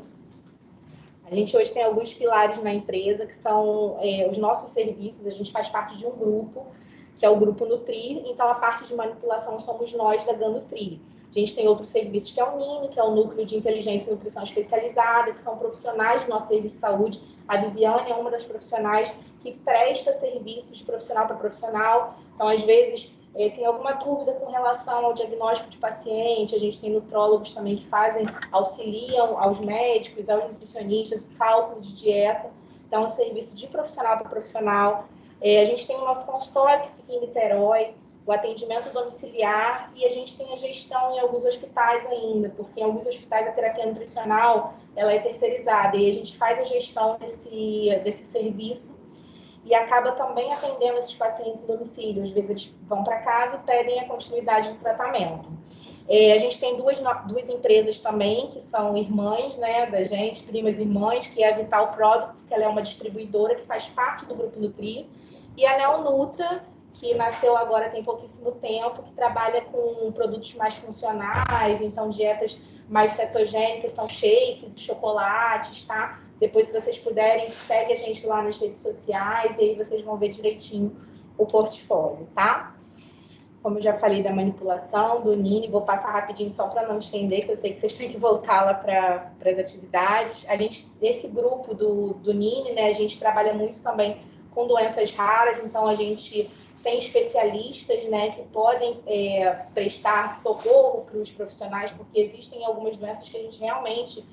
A gente hoje tem alguns pilares na empresa que são os nossos serviços. A gente faz parte de um grupo, que é o Grupo Nutri. Então, a parte de manipulação somos nós da Ganutri. A gente tem outros serviços, que é o NINE, que é o Núcleo de Inteligência e Nutrição Especializada, que são profissionais do nosso serviço de saúde. A Viviane é uma das profissionais que presta serviços de profissional para profissional. Então, às vezes, tem alguma dúvida com relação ao diagnóstico de paciente. A gente tem nutrólogos também que auxiliam aos médicos, aos nutricionistas, o cálculo de dieta. Então, é um serviço de profissional para profissional. A gente tem o nosso consultório, que fica em Niterói. o atendimento domiciliar e a gente tem a gestão em alguns hospitais ainda, porque em alguns hospitais a terapia nutricional ela é terceirizada e a gente faz a gestão desse serviço e acaba também atendendo esses pacientes em domicílio. Às vezes eles vão para casa e pedem a continuidade do tratamento. A gente tem duas empresas também, que são irmãs, né, da gente, primas irmãs, que é a Vital Products, que ela é uma distribuidora que faz parte do Grupo Nutri, e a Neonutra, que nasceu agora tem pouquíssimo tempo, que trabalha com produtos mais funcionais, então dietas mais cetogênicas, são shakes, chocolates, tá? Depois, se vocês puderem, segue a gente lá nas redes sociais e aí vocês vão ver direitinho o portfólio, tá? Como eu já falei da manipulação, do Nini, vou passar rapidinho só para não estender, que eu sei que vocês têm que voltar lá para as atividades. Esse grupo do Nini, né, a gente trabalha muito também com doenças raras, então a gente tem especialistas, né, que podem prestar socorro para os profissionais, porque existem algumas doenças que a gente realmente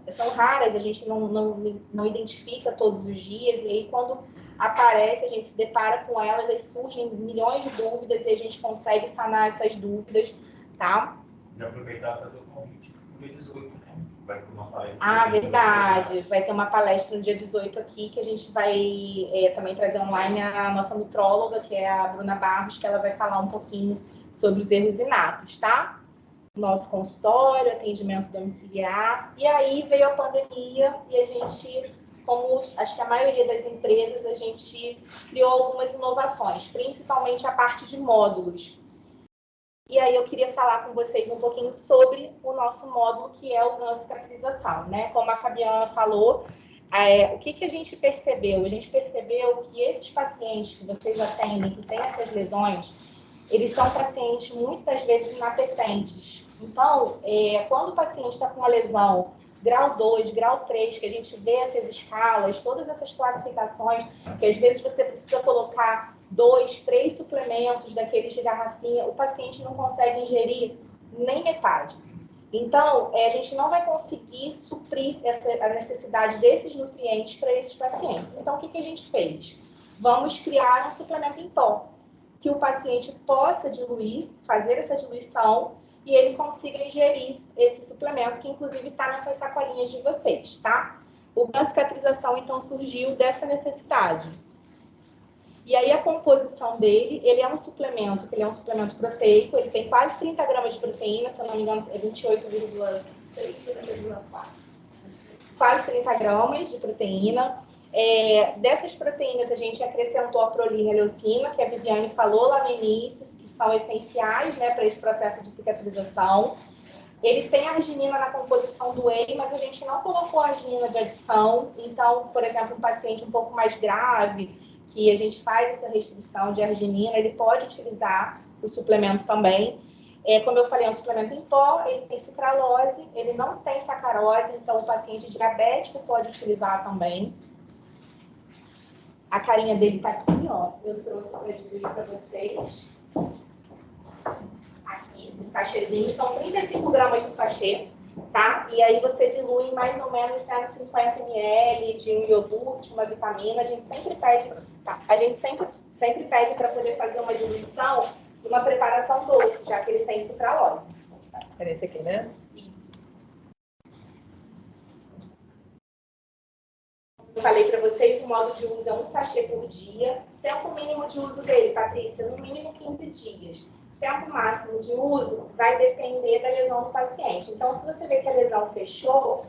são raras, a gente não identifica todos os dias, e aí quando aparece, a gente se depara com elas, aí surgem milhões de dúvidas e a gente consegue sanar essas dúvidas, tá? Já aproveitar e fazer o convite no dia 18, né? Vai ter uma palestra. Ah, verdade. Vai ter uma palestra no dia 18 aqui, que a gente vai também trazer online a nossa nutróloga, que é a Bruna Barros, que ela vai falar um pouquinho sobre os erros inatos, tá? Nosso consultório, atendimento domiciliar. E aí veio a pandemia e a gente, como acho que a maioria das empresas, a gente criou algumas inovações, principalmente a parte de módulos. E aí eu queria falar com vocês um pouquinho sobre o nosso módulo, que é o GAN cicatrização, né? Como a Fabiana falou, o que a gente percebeu? A gente percebeu que esses pacientes que vocês atendem, que têm essas lesões, eles são pacientes muitas vezes inapetentes. Então, quando o paciente está com uma lesão grau 2, grau 3, que a gente vê essas escalas, todas essas classificações, que às vezes você precisa colocar 2, 3 suplementos daqueles de garrafinha, o paciente não consegue ingerir nem metade. Então, a gente não vai conseguir suprir a necessidade desses nutrientes para esses pacientes. Então, o que a gente fez? Vamos criar um suplemento em pó, que o paciente possa diluir, fazer essa diluição, e ele consiga ingerir esse suplemento, que inclusive está nessas sacolinhas de vocês, tá? O GAN cicatrização, então, surgiu dessa necessidade. E aí a composição dele, ele é um suplemento proteico, ele tem quase 30 gramas de proteína, se eu não me engano é 28,6, 28,4. Quase 30 gramas de proteína. Dessas proteínas a gente acrescentou a prolina e a leucina, que a Viviane falou lá no início, que são essenciais, né, para esse processo de cicatrização. Ele tem a arginina na composição do whey, mas a gente não colocou a arginina de adição. Então, por exemplo, um paciente um pouco mais grave, que a gente faz essa restrição de arginina, ele pode utilizar o suplemento também. Como eu falei, é um suplemento em pó, ele tem sucralose, ele não tem sacarose, então o paciente diabético pode utilizar também. A carinha dele tá aqui, ó. Eu trouxe para dividir para vocês. Aqui, os sachêzinhos, são 35 gramas de sachê, tá? E aí você dilui mais ou menos, tá, 50 ml de um iogurte, uma vitamina. A gente sempre pede, tá? A gente sempre pede para poder fazer uma diluição de uma preparação doce, já que ele tem sucralose. É esse aqui, né? Isso. Eu falei para vocês, o modo de uso é um sachê por dia. Tempo mínimo de uso dele, Patrícia, no mínimo 15 dias. Tempo máximo de uso vai depender da lesão do paciente. Então, se você vê que a lesão fechou,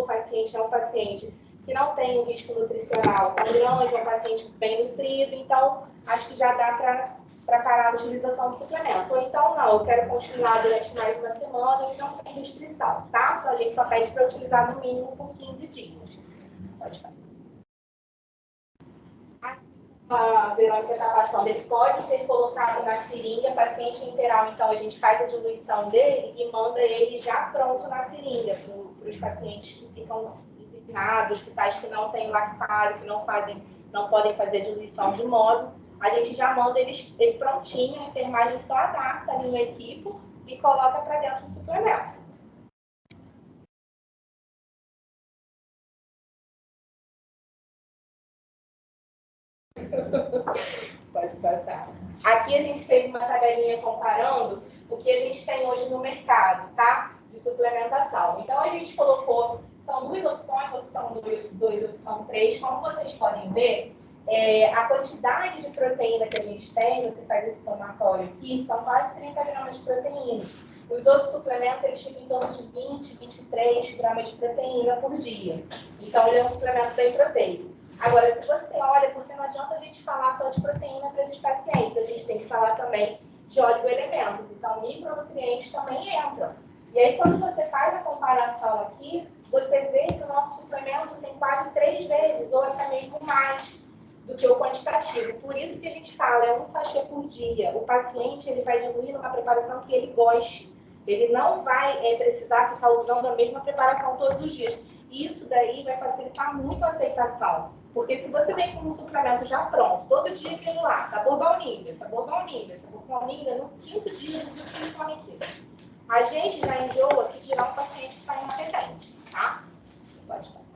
o paciente é um paciente que não tem um risco nutricional tão grande, é um paciente bem nutrido, então acho que já dá para parar a utilização do suplemento. Ou então, não, eu quero continuar durante mais uma semana e não tem restrição, tá? A gente só pede para utilizar no mínimo por 15 dias. Pode fazer. A Verônica está passando, ele pode ser colocado na seringa, paciente integral, então a gente faz a diluição dele e manda ele já pronto na seringa, para os pacientes que ficam internados, hospitais que não têm lactário, que não podem fazer diluição de módulo, a gente já manda ele prontinho, a enfermagem só adapta ali no equipo e coloca para dentro do suplemento. Pode passar. Aqui a gente fez uma tabelinha comparando o que a gente tem hoje no mercado, tá? De suplementação. Então, a gente colocou, são duas opções, opção 2 e opção 3. Como vocês podem ver, a quantidade de proteína que a gente tem, você faz esse somatório aqui, são quase 30 gramas de proteína. Os outros suplementos, eles ficam em torno de 20, 23 gramas de proteína por dia. Então, ele é um suplemento bem proteico. Agora, se você olha, porque não adianta a gente falar só de proteína para esses pacientes, a gente tem que falar também de oligoelementos. Então, micronutrientes também entram. E aí, quando você faz a comparação aqui, você vê que o nosso suplemento tem quase 3 vezes, ou até mesmo mais, do que o quantitativo. Por isso que a gente fala, é um sachê por dia. O paciente ele vai diluir numa preparação que ele goste. Ele não vai precisar ficar usando a mesma preparação todos os dias. Isso daí vai facilitar muito a aceitação. Porque se você vem com um suplemento já pronto, todo dia tem lá, sabor baunilha, sabor baunilha, sabor baunilha, no 5º dia, no 5º come aquilo. A gente já enjoa que dirá um paciente que está inapetente, tá? Pode passar.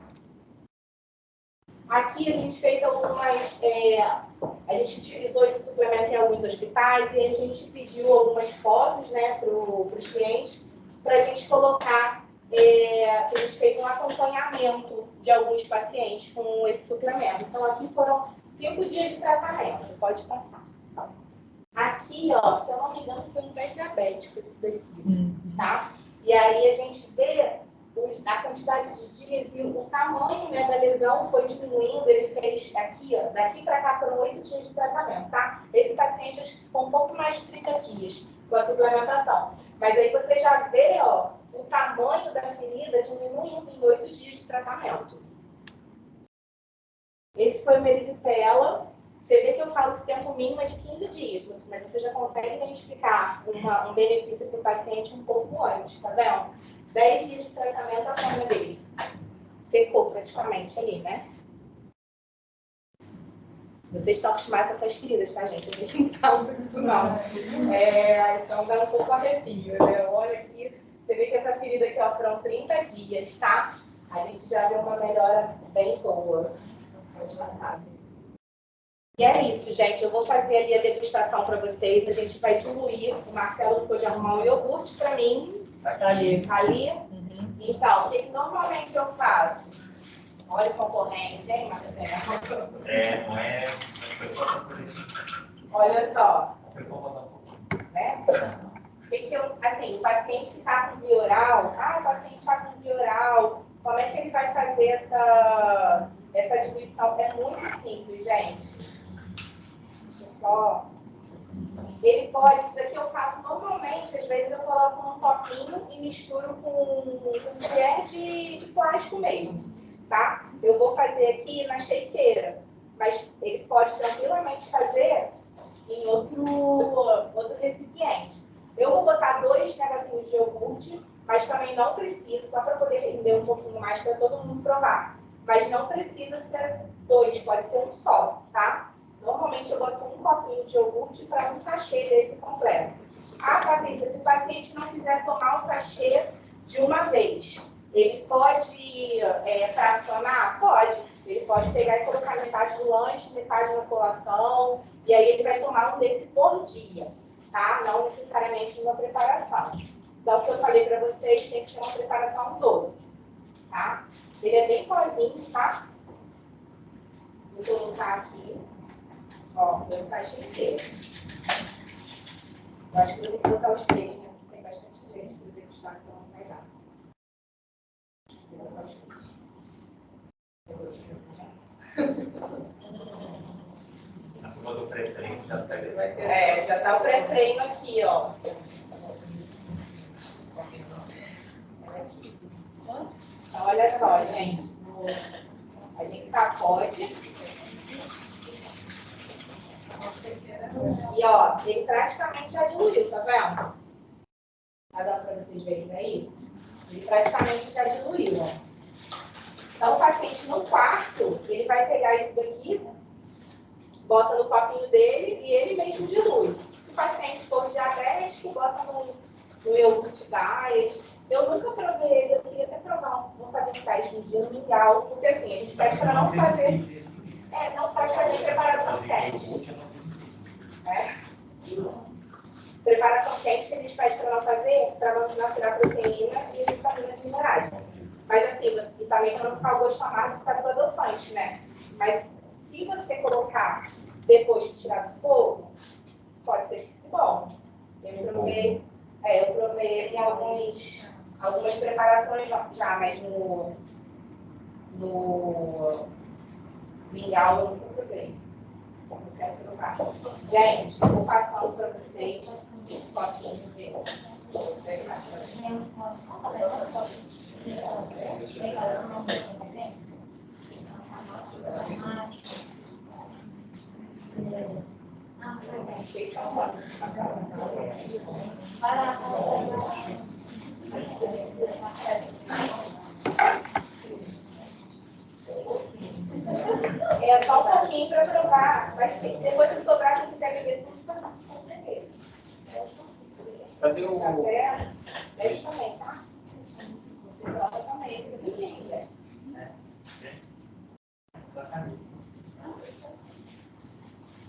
Aqui a gente fez algumas... a gente utilizou esse suplemento em alguns hospitais e a gente pediu algumas fotos, né, para os clientes, para a gente colocar... a gente fez um acompanhamento de alguns pacientes com esse suplemento. Então, aqui foram 5 dias de tratamento. Pode passar. Aqui, ó, se eu não me engano, foi um pé diabético esse daqui, tá? E aí a gente vê a quantidade de dias e o tamanho, né, da lesão foi diminuindo. Ele fez aqui, ó, daqui para cá foram 8 dias de tratamento, tá? Esse paciente acho que ficou um pouco mais de 30 dias com a suplementação. Mas aí você já vê, ó, o tamanho da ferida diminuindo em 8 dias de tratamento. Esse foi o merisipela. Você vê que eu falo que o tempo mínimo é de 15 dias, mas você já consegue identificar um benefício para o paciente um pouco antes, tá vendo? 10 dias de tratamento a perna dele. Secou praticamente ali, né? Vocês estão acostumados com essas feridas, tá, gente? A gente não tá muito não. Então dá um pouco arrepio, né? Olha aqui, você vê que essa ferida aqui, ó, foram 30 dias, tá? A gente já viu uma melhora bem boa. Pode passar. E é isso, gente. Eu vou fazer ali a degustação para vocês. A gente vai diluir. O Marcelo ficou de arrumar um iogurte para mim. Tá ali. Ali. Uhum. Então, o que normalmente eu faço? Olha o concorrente, hein, Marcelo? Não é. Foi só para isso. Olha só. Foi incomodar um pouco. Né? Assim, o paciente que está com bioral, o paciente está com bioral, como é que ele vai fazer essa diluição? É muito simples, gente. Deixa eu só... Ele pode, isso daqui eu faço normalmente, às vezes eu coloco num copinho e misturo com colher de plástico mesmo, tá? Eu vou fazer aqui na shakeira, mas ele pode tranquilamente fazer em outro recipiente. Eu vou botar 2 negocinhos de iogurte, mas também não precisa, só para poder render um pouquinho mais para todo mundo provar. Mas não precisa ser 2, pode ser um só, tá? Normalmente eu boto um copinho de iogurte para um sachê desse completo. Patrícia, se o paciente não quiser tomar o sachê de uma vez, ele pode fracionar? Pode. Ele pode pegar e colocar metade do lanche, metade na colação, e aí ele vai tomar um desse por dia, tá? Não necessariamente uma preparação. Então, o que eu falei para vocês, tem que ser uma preparação doce, tá? Ele é bem pozinho, tá? Vou colocar aqui. Ó, 2 sachê inteiro. Eu acho que eu vou colocar os 3, né? Porque tem bastante gente para degustação, não vai dar. Vou colocar os 3. A turma do pré-treino já segue. Já tá o pré-treino aqui, ó. Então, olha só, gente. A gente sacode. E, ó, ele praticamente já diluiu, tá vendo? Tá dando pra vocês verem aí? Ele praticamente já diluiu, ó. Então, o paciente no quarto, ele vai pegar isso daqui, bota no copinho dele e ele mesmo dilui. Se o paciente for diabético, bota no iogurte diet. Eu nunca provei ele, eu queria até provar. Vou fazer um teste um dia no mingau, porque assim, a gente pede para não fazer... não pode fazer preparação Preparação quente que a gente pede para ela fazer para não tirar proteína e vitaminas minerais. Mas assim, e também para não ficar o gosto amargo por causa do adoçante, né? Mas se você colocar depois de tirar do fogo, pode ser que fique bom. Eu provei em algumas preparações já, mas no mingau eu nunca provei. Eu quero provar. Gente, vou passando para vocês um pouquinho de ver. É só um pouquinho para provar. Mas depois se sobrar, se quiser beber tudo, tá com certeza. Cadê o... Café? Deixa também, tá? Você prova também, se você quiser.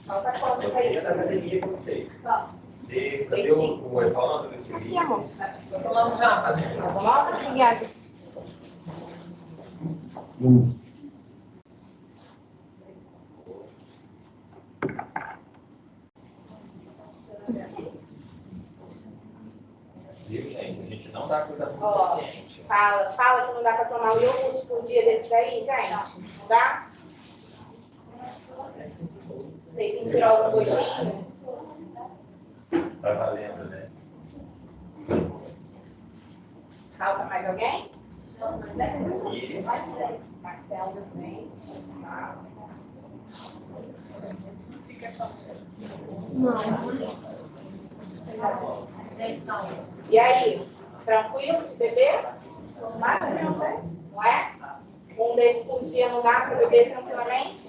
Falta quanto aí? Você da academia que eu sei. Não. Você, cadê o Evaldo desse Aqui, vídeo? amor. Vamos já, fazendo. Vamos lá? Obrigada. Viu, gente? A gente não dá coisa pro Ó, paciente. Fala que não dá para tomar um iogurte por dia desse daí, gente. Não dá? Vocês sentiram algum gostinho? Tá valendo, né? Falta mais alguém? E Marcelo também. E aí? Tranquilo de beber? Maravilhoso, né? Não é? Um desses por dia não dá para beber tranquilamente?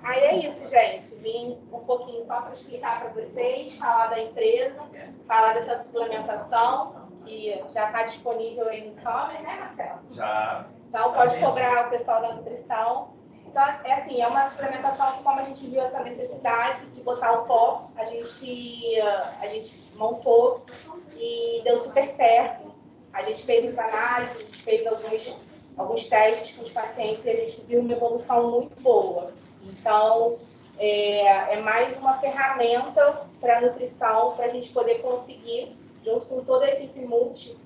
Aí é isso, gente. Vim um pouquinho só para explicar para vocês, falar da empresa, falar dessa suplementação, que já está disponível aí no Summer, né, Marcelo? já... Então, pode cobrar o pessoal da nutrição. Então, é assim, é uma suplementação que, como a gente viu essa necessidade de botar o pó, a gente montou e deu super certo. A gente fez as análises, a gente fez alguns testes com os pacientes e a gente viu uma evolução muito boa. Então, é mais uma ferramenta para a nutrição, para a gente poder conseguir, junto com toda a equipe multi,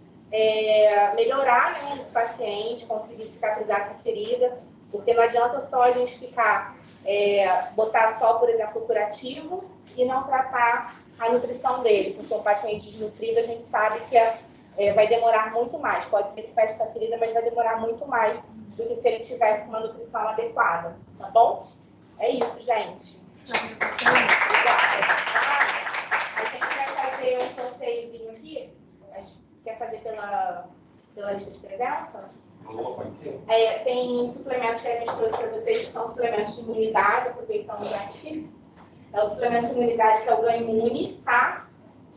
melhorar, né, o paciente, conseguir cicatrizar essa ferida, porque não adianta só a gente ficar, botar só, por exemplo, o curativo e não tratar a nutrição dele, porque um paciente desnutrido a gente sabe que vai demorar muito mais, pode ser que feche essa ferida, mas vai demorar muito mais do que se ele tivesse uma nutrição adequada, tá bom? É isso, gente. Obrigada. A gente vai fazer um sorteiozinho aqui. Quer fazer pela lista de presença? Tem suplementos que a gente trouxe para vocês, que são suplementos de imunidade, aproveitando aqui. É o suplemento de imunidade, que é o Ganho Imune, tá?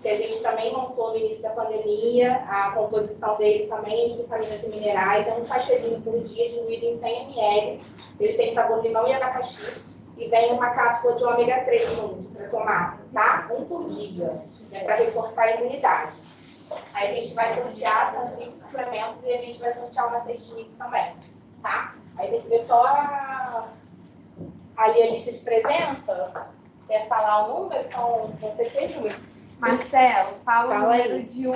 Que a gente também montou no início da pandemia. A composição dele também é de vitaminas e minerais. É um sachêzinho por dia, diluído em 100 ml. Ele tem sabor limão e abacaxi. E vem uma cápsula de ômega 3 junto para tomar, tá? Um por dia. É para reforçar a imunidade. Aí a gente vai sortear, são 5 suplementos e a gente vai sortear uma cestinha também, tá? Aí tem que ver só ali a lista de presença. Você quer falar o número? Vão ser 6 números. Marcelo, fala o número aí. de 1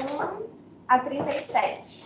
a 37.